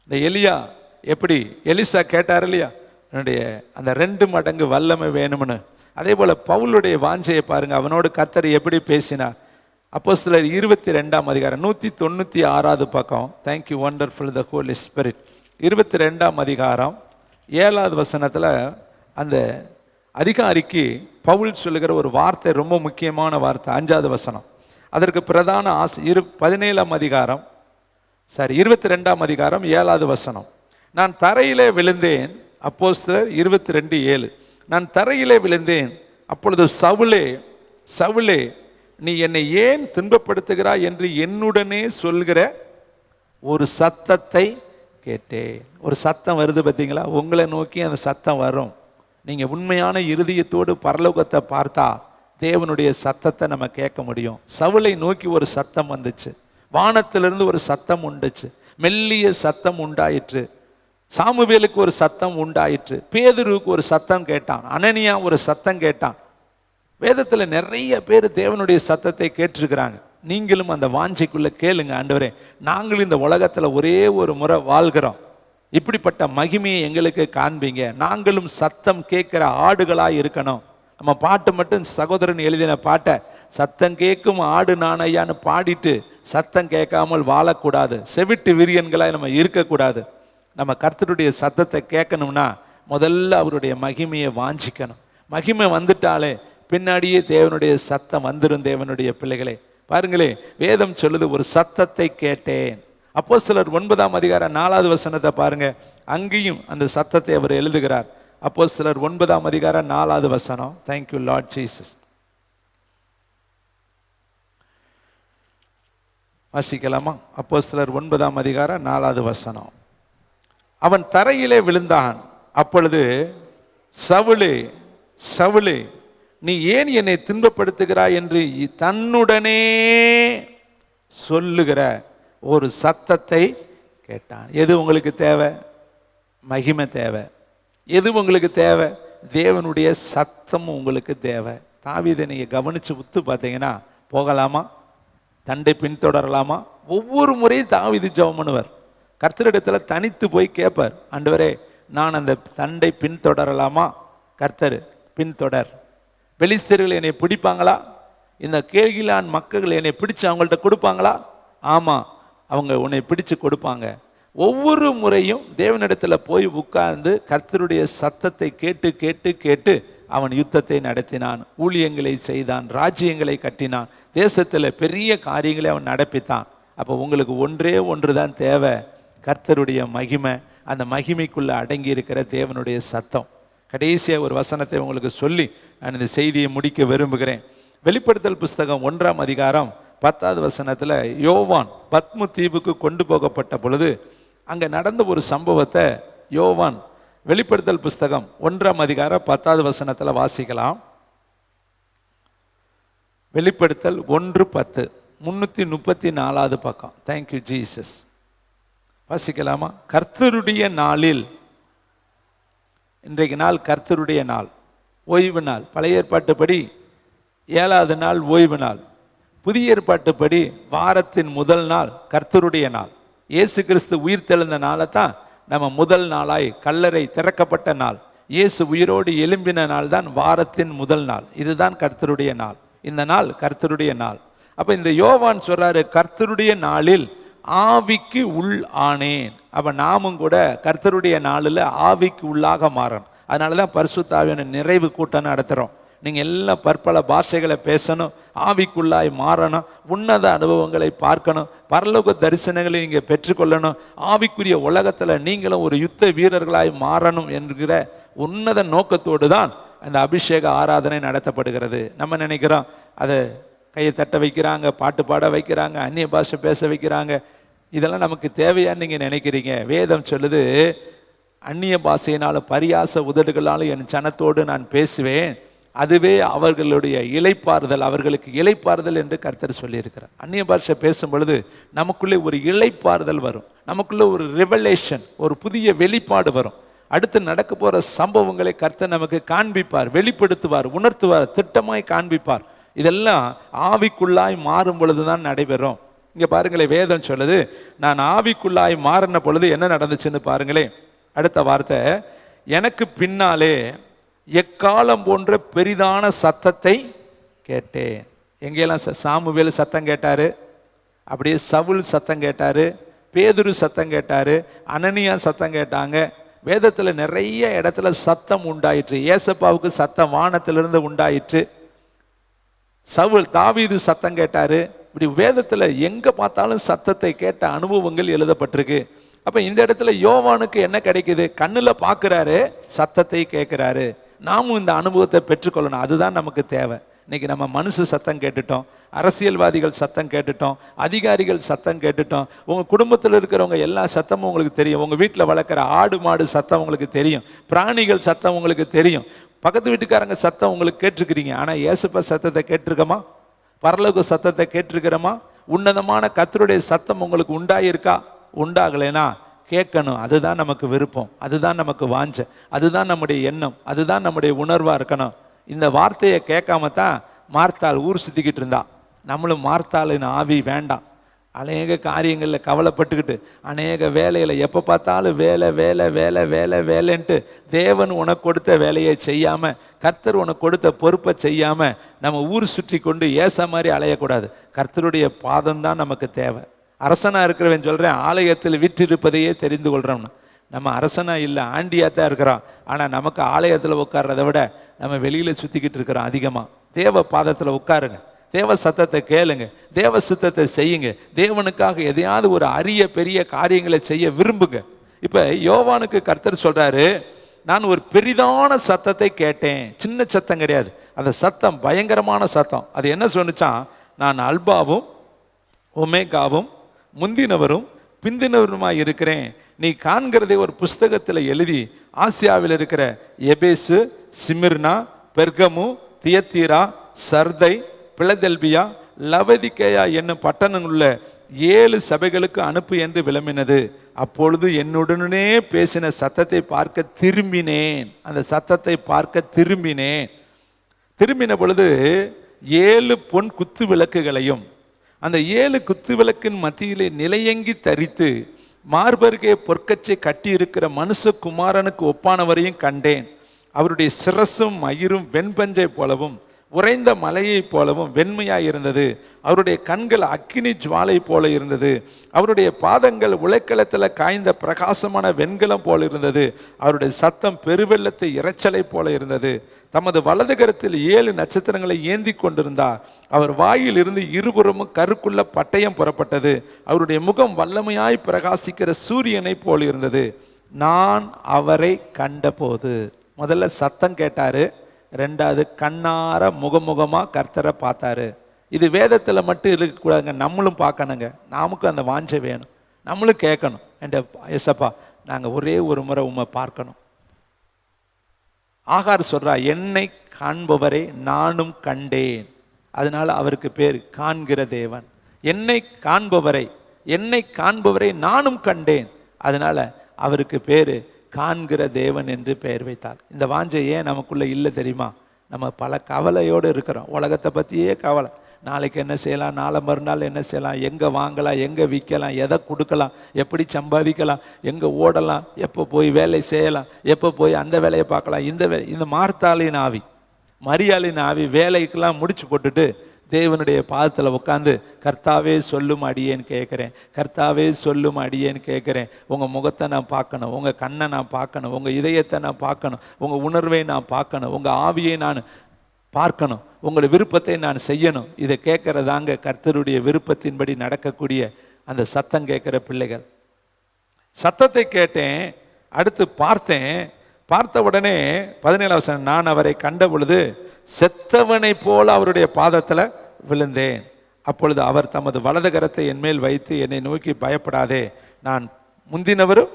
இந்த எலியா எப்படி எலிசா கேட்டார் இல்லையா, என்னுடைய அந்த 2 மடங்கு வல்லமை வேணும்னு, அதே போல பவுலுடைய வாஞ்சையை பாருங்க, அவனோடு கர்த்தர் எப்படி பேசினார். அப்போஸ்தலர் 22ஆம் அதிகாரம் 196வது பக்கம். தேங்க்யூ வண்டர்ஃபுல் த ஹோலி ஸ்பிரிட். 22ஆம் அதிகாரம் 7வது வசனத்துல அந்த அதிகாரிக்கு பவுல் சொல்லுகிற ஒரு வார்த்தை ரொம்ப முக்கியமான வார்த்தை. 5வது வசனம். அதற்கு பிரதான 17ஆம் அதிகாரம் 22ஆம் அதிகாரம் 7வது வசனம். நான் தரையிலே விழுந்தேன். அப்போஸ்தலர் 22:7. நான் தரையிலே விழுந்தேன். அப்பொழுது சவுலே சவுலே நீ என்னை ஏன் துன்பப்படுத்துகிறாய் என்று என்னுடனே சொல்கிற ஒரு சத்தத்தை கேட்டேன். ஒரு சத்தம் வருது பார்த்தீங்களா? உங்களை நோக்கி அந்த சத்தம் வரும். நீங்க உண்மையான இருதயத்தோடு பரலோகத்தை பார்த்தா தேவனுடைய சத்தத்தை நம்ம கேட்க முடியும். சவுலை நோக்கி ஒரு சத்தம் வந்துச்சு, வானத்திலிருந்து ஒரு சத்தம் உண்டுச்சு, மெல்லிய சத்தம் உண்டாயிற்று. சாமுவேலுக்கு ஒரு சத்தம் உண்டாயிற்று, பேதுருவுக்கு ஒரு சத்தம் கேட்டான், அனனியா ஒரு சத்தம் கேட்டான். வேதத்துல நிறைய பேர் தேவனுடைய சத்தத்தை கேட்டிருக்கிறாங்க. நீங்களும் அந்த வாஞ்சைக்குள்ள கேளுங்க, ஆண்டவரே நாங்களும் இந்த உலகத்துல ஒரே ஒரு முறை வாழ்கிறோம், இப்படிப்பட்ட மகிமையை எங்களுக்கு காண்பீங்க, நாங்களும் சத்தம் கேட்கிற ஆடுகளாய் இருக்கணும். நம்ம பாட்டு மட்டும் சகோதரன் எழுதின பாட்டை சத்தம் கேட்கும் ஆடு நானையான்னு பாடிட்டு சத்தம் கேட்காமல் வாழக்கூடாது. செவிட்டு விரியன்களாய் நம்ம இருக்கக்கூடாது. நம்ம கர்த்தருடைய சத்தத்தை கேட்கணும்னா முதல்ல அவருடைய மகிமையை வாஞ்சிக்கணும். மகிமை வந்துட்டாலே பின்னாடியே தேவனுடைய சத்தம் வந்துடும். தேவனுடைய பிள்ளைகளே பாருங்களே, வேதம் சொல்லுது ஒரு சத்தத்தை கேட்டேன். அப்போஸ்தலர் 9ஆம் அதிகாரம் 4வது வசனத்தை பாருங்க, அங்கேயும் அந்த சத்தத்தை அவர் எழுதுகிறார். அப்போஸ்தலர் 9ஆம் அதிகாரம் 4வது வசனம். Thank you Lord Jesus. வாசிக்கலாமா? அப்போஸ்தலர் 9ஆம் அதிகாரம் 4வது வசனம். அவன் தரையிலே விழுந்தான். அப்பொழுது சவுலே சவுலே நீ ஏன் என்னை துன்பப்படுத்துகிறாய் என்று தன்னுடனே சொல்லுகிற ஒரு சத்தத்தை கேட்டான். எது உங்களுக்கு தேவை? மகிமை தேவை. எது உங்களுக்கு தேவை? தேவனுடைய சத்தம் உங்களுக்கு தேவை. தாவீதை நீங்க கவனிச்சு உத்து பார்த்தீங்கன்னா, போகலாமா, தண்டை பின்தொடரலாமா, ஒவ்வொரு முறையும் தாவீது ஜெபம் பண்ணுவார். கர்த்தரிடத்துல தனித்து போய் கேட்பார், ஆண்டவரே நான் அந்த தண்டை பின்தொடரலாமா? கர்த்தர் பின்தொடர். பெலிஸ்தர்கள் என்னை பிடிப்பாங்களா? இந்த கேகிலான் மக்கள் என்னை பிடிச்சு அவங்கள்ட்ட கொடுப்பாங்களா? ஆமா, அவங்க உன்னை பிடிச்சு கொடுப்பாங்க. ஒவ்வொரு முறையும் தேவனிடத்துல போய் உட்கார்ந்து கர்த்தருடைய சத்தத்தை கேட்டு கேட்டு கேட்டு அவன் யுத்தத்தை நடத்தினான், ஊழியங்களை செய்தான், ராஜ்யங்களை கட்டினான், தேசத்துல பெரிய காரியங்களை அவன் நடப்பித்தான். அப்போ உங்களுக்கு ஒன்றே ஒன்று தான் தேவை, கர்த்தருடைய மகிமை. அந்த மகிமைக்குள்ள அடங்கி இருக்கிற தேவனுடைய சத்தம். கடைசியாக ஒரு வசனத்தை உங்களுக்கு சொல்லி நான் இந்த செய்தியை முடிக்க விரும்புகிறேன். வெளிப்படுத்தல் புஸ்தகம் 1ஆம் அதிகாரம் 10வது வசனத்துல யோவான் பத்மு தீவுக்கு கொண்டு போகப்பட்ட பொழுது அங்க நடந்த ஒரு சம்பவத்தை யோவான் வெளிப்படுத்தல் புஸ்தகம் 1ஆம் அதிகாரம் 10வது வசனத்துல வாசிக்கலாம். வெளிப்படுத்தல் 1:10 334வது பக்கம். Thank you Jesus. வாசிக்கலாமா? கர்த்தருடைய நாளில், இன்றைக்கு நாள் கர்த்தருடைய நாள், ஓய்வு நாள். பழைய ஏற்பாட்டுப்படி 7வது நாள் ஓய்வு நாள். புதிய ஏற்பாட்டுப்படி வாரத்தின் முதல் நாள் கர்த்தருடைய நாள். இயேசு கிறிஸ்து உயிர் தெழுந்த நாளை தான் நம்ம முதல் நாளாய், கல்லறை திறக்கப்பட்ட நாள், இயேசு உயிரோடு எழும்பின நாள் தான் வாரத்தின் முதல் நாள். இதுதான் கர்த்தருடைய நாள். இந்த நாள் கர்த்தருடைய நாள். அப்ப இந்த யோவான் சொல்றாரு, கர்த்தருடைய நாளில் ஆவிக்கு உள் ஆனேன். அப்ப நாமும் கூட கர்த்தருடைய நாளில் ஆவிக்கு உள்ளாக மாறணும். அதனாலதான் பரிசுத்த ஆவியான நிறைவு கூட்டம் நடத்துறோம். நீங்க எல்லாம் பற்பல பாஷைகளை பேசணும், ஆவிக்குள்ளாய் மாறணும், உன்னத அனுபவங்களை பார்க்கணும், பரலோக தரிசனங்களை நீங்க பெற்றுக்கொள்ளணும், ஆவிக்குரிய உலகத்துல நீங்களும் ஒரு யுத்த வீரர்களாய் மாறணும் என்கிற உன்னத நோக்கத்தோடு தான் அந்த அபிஷேக ஆராதனை நடத்தப்படுகிறது. நம்ம நினைக்கிறோம் அதை கையை தட்ட வைக்கிறாங்க, பாட்டு பாட வைக்கிறாங்க, அந்நிய பாஷை பேச வைக்கிறாங்க, இதெல்லாம் நமக்கு தேவையான்னு நீங்க நினைக்கிறீங்க. வேதம் சொல்லுது, அந்நிய பாஷையினாலும் பரியாச உதடுகளாலும் என் சனத்தோடு நான் பேசுவேன், அதுவே அவர்களுடைய இளைப்பாறுதல், அவர்களுக்கு இளைப்பாறுதல் என்று கர்த்தர் சொல்லியிருக்கிறார். அந்நிய பாஷை பேசும் பொழுது நமக்குள்ளே ஒரு இளைப்பாறுதல் வரும், நமக்குள்ளே ஒரு ரெவலேஷன், ஒரு புதிய வெளிப்பாடு வரும். அடுத்து நடக்க போற சம்பவங்களை கர்த்தர் நமக்கு காண்பிப்பார், வெளிப்படுத்துவார், உணர்த்துவார், திட்டமாய் காண்பிப்பார். இதெல்லாம் ஆவிக்குள்ளாய் மாறும் பொழுதுதான் நடைபெறும். இங்க பாருங்களேன், வேதம் சொல்லுது, நான் ஆவிக்குள்ளாய் மாறின பொழுது என்ன நடந்துச்சுன்னு பாருங்களேன். அடுத்த வார்த்தை, எனக்கு பின்னாலே எக்காலம் போன்ற பெரிதான சத்தத்தை கேட்டேன். எங்கெல்லாம் சாமுவேல் சத்தம் கேட்டாரு, அப்படியே சவுல் சத்தம் கேட்டாரு, பேதுரு சத்தம் கேட்டாரு, அனனியா சத்தம் கேட்டாங்க. வேதத்தில் நிறைய இடத்துல சத்தம் உண்டாயிற்று. ஏசப்பாவுக்கு சத்தம் வானத்திலிருந்து உண்டாயிற்று. சவுல் தாவீது சத்தம் கேட்டாரு. இப்படி வேதத்தில் எங்க பார்த்தாலும் சத்தத்தை கேட்ட அனுபவங்கள் எழுதப்பட்டிருக்கு. அப்ப இந்த இடத்துல யோவானுக்கு என்ன கிடைக்குது? கண்ணுல பார்க்கிறாரு, சத்தத்தை கேட்கிறாரு. நாமும் இந்த அனுபவத்தை பெற்றுக்கொள்ளணும். அதுதான் நமக்கு தேவை. இன்னைக்கு நம்ம மனுஷ சத்தம் கேட்டுட்டோம், அரசியல்வாதிகள் சத்தம் கேட்டுட்டோம், அதிகாரிகள் சத்தம் கேட்டுட்டோம். உங்க குடும்பத்தில் இருக்கிறவங்க எல்லா சத்தமும் உங்களுக்கு தெரியும். உங்க வீட்டில் வளர்க்குற ஆடு மாடு சத்தம் உங்களுக்கு தெரியும், பிராணிகள் சத்தம் உங்களுக்கு தெரியும், பக்கத்து வீட்டுக்காரங்க சத்தம் உங்களுக்கு கேட்டிருக்கிறீங்க. ஆனா இயேசுப்பா சத்தத்தை கேட்டிருக்கோமா? பரலோக சத்தத்தை கேட்டிருக்கிறோமா? உன்னதமான கர்த்தருடைய சத்தம் உங்களுக்கு உண்டாயிருக்கா? உண்டாகலைனா கேட்கணும். அதுதான் நமக்கு விருப்பம், அதுதான் நமக்கு வாஞ்ச, அதுதான் நம்முடைய எண்ணம், அதுதான் நம்முடைய உணர்வா இருக்கணும். இந்த வார்த்தையை கேட்காம தான் மார்த்தாள் ஊர் சுத்திக்கிட்டு இருந்தா. நம்மளும் மார்த்தாளின் ஆவி வேண்டாம். அநேக காரியங்களில் கவலைப்பட்டுக்கிட்டு, அநேக வேலையில் எப்போ பார்த்தாலும் வேலை வேலை வேலை வேலை வேலைன்ட்டு தேவன் உனக்கு கொடுத்த வேலையை செய்யாமல், கர்த்தர் உனக்கு கொடுத்த பொறுப்பை செய்யாமல் நம்ம ஊர் சுற்றி கொண்டு ஏச மாதிரி அலையக்கூடாது. கர்த்தருடைய பாதம்தான் நமக்கு தேவை. அரசனாக இருக்கிறவன் சொல்கிறேன், ஆலயத்தில் விற்றிருப்பதையே தெரிந்து கொள்கிறோம்னு. நம்ம அரசனாக இல்லை, ஆண்டியாக தான் இருக்கிறோம். ஆனால் நமக்கு ஆலயத்தில் உட்கார்றதை விட நம்ம வெளியில் சுற்றிக்கிட்டு இருக்கிறோம் அதிகமாக. தேவ பாதத்தில் உட்காருங்க, தேவ சத்தத்தை கேளுங்க, தேவ சித்தத்தை செய்யுங்க. தேவனுக்காக எதையாவது ஒரு அரிய பெரிய காரியங்களை செய்ய விரும்புங்க. இப்போ யோவானுக்கு கர்த்தர் சொல்கிறாரு, நான் ஒரு பெரிதான சத்தத்தை கேட்டேன். சின்ன சத்தம் கிடையாது, அந்த சத்தம் பயங்கரமான சத்தம். அது என்ன சொன்னிச்சான்? நான் அல்பாவும் ஒமேகாவும் முந்தினவரும் பிந்தினவருமாய் இருக்கிறேன். நீ காண்கிறதை ஒரு புஸ்தகத்தில் எழுதி ஆசியாவில் இருக்கிற எபேசு, சிமிர்னா, பெர்கமு, தியத்தீரா, சர்தை, பிலதெல்பியா, லவதிகேயா என்னும் பட்டணங்களுள்ள 7 சபைகளுக்கு அனுப்பு என்று விளம்பினது. அப்பொழுது என்னுடனே பேசின சத்தத்தை பார்க்க திரும்பினேன். அந்த சத்தத்தை பார்க்க திரும்பினேன். திரும்பின பொழுது 7 பொன் குத்து விளக்குகளையும் அந்த 7 குத்து விளக்கின் மத்தியிலே நிலையங்கி தரித்து மார்பருகே பொற்கச்சை கட்டி இருக்கிற மனுஷகுமாரனுக்கு ஒப்பானவரையும் கண்டேன். அவருடைய சிரசும் மயிரும் வெண்பஞ்சை போலவும் உறைந்த மலையை போலவும் வெண்மையாய் இருந்தது. அவருடைய கண்கள் அக்கினி ஜுவாலை போல இருந்தது. அவருடைய பாதங்கள் உலைக்களத்தில் காய்ந்த பிரகாசமான வெண்கலம் போல இருந்தது. அவருடைய சத்தம் பெருவெள்ளத்தை இரைச்சலை போல இருந்தது. தமது வலது கரத்தில் 7 நட்சத்திரங்களை ஏந்தி கொண்டிருந்தார். அவர் வாயில் இருந்து இருபுறமும் கருக்குள்ள பட்டயம் புறப்பட்டது. அவருடைய முகம் வல்லமையாய் பிரகாசிக்கிற சூரியனை போல் இருந்தது. நான் அவரை கண்டபோது, முதல்ல சத்தம் கேட்டாரு, ரெண்டாவது கண்ணார முகமுகமா கர்த்தரை பார்த்தாரு. இது வேதத்தில் மட்டும் இருக்கக்கூடாதுங்க, நம்மளும் பார்க்கணுங்க. நமக்கும் அந்த வாஞ்சை வேணும், நம்மளும் கேட்கணும். என்ற ஏசப்பா, நாங்கள் ஒரே ஒரு முறை உண்மை பார்க்கணும். ஆகார் சொல்றா, என்னை காண்பவரை நானும் கண்டேன். அதனால அவருக்கு பேர் காண்கிற தேவன். என்னை காண்பவரை நானும் கண்டேன். அதனால அவருக்கு பேரு காண்கிற தேவன் என்று பெயர் வைத்தார். இந்த வாஞ்சை ஏன் நமக்குள்ள இல்லை தெரியுமா? நம்ம பல கவலையோடு இருக்கிறோம். உலகத்தை பற்றியே கவலை. நாளைக்கு என்ன செய்யலாம், நாளை மறுநாள் என்ன செய்யலாம், எங்கே வாங்கலாம், எங்கே விற்கலாம், எதை கொடுக்கலாம், எப்படி சம்பாதிக்கலாம், எங்கே ஓடலாம், எப்போ போய் வேலை செய்யலாம், எப்போ போய் அந்த வேலையை பார்க்கலாம். இந்த மார்த்தாளின் ஆவி, மரியாளின் ஆவி வேலைக்கெல்லாம் முடிச்சு போட்டுட்டு தேவனுடைய பாதத்தில் உட்காந்து, கர்த்தாவே சொல்லும் அடியேன்னு கேட்குறேன், கர்த்தாவே சொல்லும் அடியேன்னு கேட்குறேன். உங்கள் முகத்தை நான் பார்க்கணும், உங்கள் கண்ணை நான் பார்க்கணும், உங்கள் இதயத்தை நான் பார்க்கணும், உங்கள் உணர்வை நான் பார்க்கணும், உங்கள் ஆவியை நான் பார்க்கணும், உங்களுடைய விருப்பத்தை நான் செய்யணும். இதை கேட்கறதாங்க கர்த்தருடைய விருப்பத்தின்படி நடக்கக்கூடிய அந்த சத்தம் கேட்குற பிள்ளைகள். சத்தத்தை கேட்டேன், அடுத்து பார்த்தேன். பார்த்த உடனே 17 வசனம், நான் அவரை கண்ட பொழுது செத்தவனை போல அவருடைய பாதத்தில் விழுந்தேன். அப்பொழுது அவர் தமது வலது கரத்தை என் மேல் வைத்து என்னை நோக்கி, பயப்படாதே, நான் முந்தினவரும்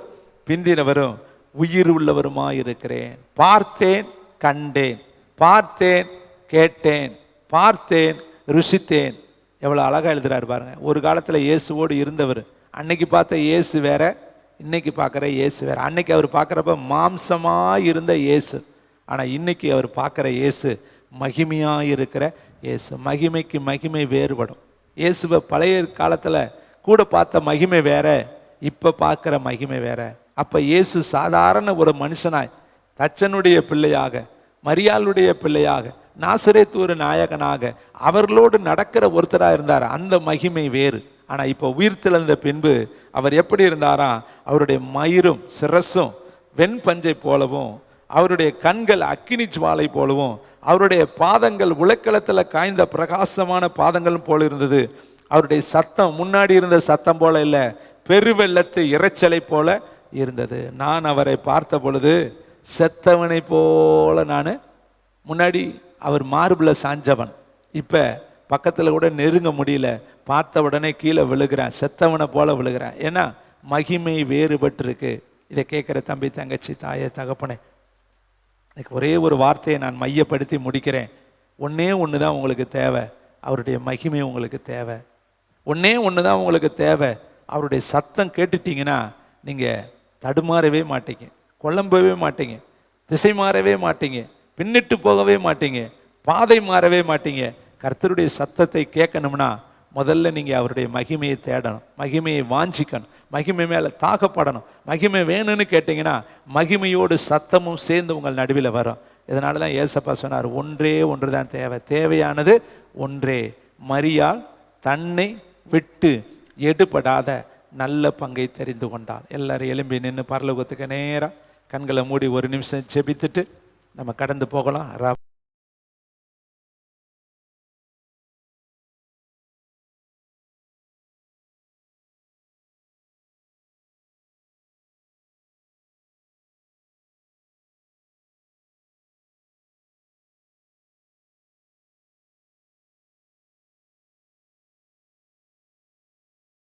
பிந்தினவரும் உயிர் உள்ளவருமாயிருக்கிறேன். பார்த்தேன், கண்டேன், பார்த்தேன், கேட்டேன், பார்த்தேன், ருசித்தேன். எவ்வளோ அழகாக எழுதுறாரு பாருங்க. ஒரு காலத்தில் இயேசுவோடு இருந்தவர். அன்னைக்கு பார்த்த இயேசு வேற, இன்னைக்கு பார்க்குற இயேசு வேற. அன்னைக்கு அவர் பார்க்குறப்ப மாம்சமாக இருந்த இயேசு, ஆனால் இன்னைக்கு அவர் பார்க்குற இயேசு மகிமையாக இருக்கிற இயேசு. மகிமைக்கு மகிமை வேறுபடும். இயேசுவை பழைய காலத்தில் கூட பார்த்த மகிமை வேற, இப்போ பார்க்குற மகிமை வேற. அப்போ இயேசு சாதாரண ஒரு மனுஷனாய், தச்சனுடைய பிள்ளையாக, மரியாளுடைய பிள்ளையாக, நாசரேத்து ஒரு நாயகனாக அவர்களோடு நடக்கிற ஒருத்தராக இருந்தார். அந்த மகிமை வேறு. ஆனால் இப்போ உயிர்த்தெழுந்த பின்பு அவர் எப்படி இருந்தாராம்? அவருடைய மயிரும் சிரசும் வெண்பஞ்சை போலவும், அவருடைய கண்கள் அக்கினி ஜுவாலை போலவும், அவருடைய பாதங்கள் உலக்களத்தில் காய்ந்த பிரகாசமான பாதங்கள் போல இருந்தது. அவருடைய சத்தம் முன்னாடி இருந்த சத்தம் போல இல்லை, பெருவெள்ளத்து இரைச்சலை போல இருந்தது. நான் அவரை பார்த்த பொழுது செத்தவனை போல, நான் முன்னாடி அவர் மார்பில் சாஞ்சவன், இப்போ பக்கத்தில் கூட நெருங்க முடியல, பார்த்த உடனே கீழே விழுகிறேன், செத்தவனை போல விழுகிறேன். ஏன்னா மகிமை வேறுபட்டு இருக்கு. இதை கேட்குற தம்பி, தங்கச்சி, தாயே, தகப்பனே, எனக்கு ஒரே ஒரு வார்த்தையை நான் மையப்படுத்தி முடிக்கிறேன். ஒன்னே ஒன்று தான் உங்களுக்கு தேவை, அவருடைய மகிமை உங்களுக்கு தேவை. ஒன்னே ஒன்று தான் உங்களுக்கு தேவை. அவருடைய சத்தம் கேட்டுட்டீங்கன்னா நீங்கள் தடுமாறவே மாட்டீங்க, குழம்பவே மாட்டீங்க, திசை மாறவே மாட்டீங்க, பின்னிட்டு போகவே மாட்டீங்க, பாதை மாறவே மாட்டீங்க. கர்த்தருடைய சத்தத்தை கேட்கணும்னா முதல்ல நீங்கள் அவருடைய மகிமையை தேடணும், மகிமையை வாஞ்சிக்கணும், மகிமை மேலே தாக்கப்படணும். மகிமை வேணும்னு கேட்டிங்கன்னா மகிமையோடு சத்தமும் சேர்ந்து உங்கள் நடுவில் வரும். இதனால தான் ஏசப்பா சொன்னார், ஒன்றே ஒன்று தான் தேவை, தேவையானது ஒன்றே. மரியாள் தன்னை விட்டு எடுபடாத நல்ல பங்கை தெரிந்து கொண்டாள். எல்லாரும் எழும்பி நின்று பரலோகத்துக்கு நேராக கண்களை மூடி ஒரு நிமிஷம் ஜெபித்துட்டு நம்ம கடந்து போகலாம்.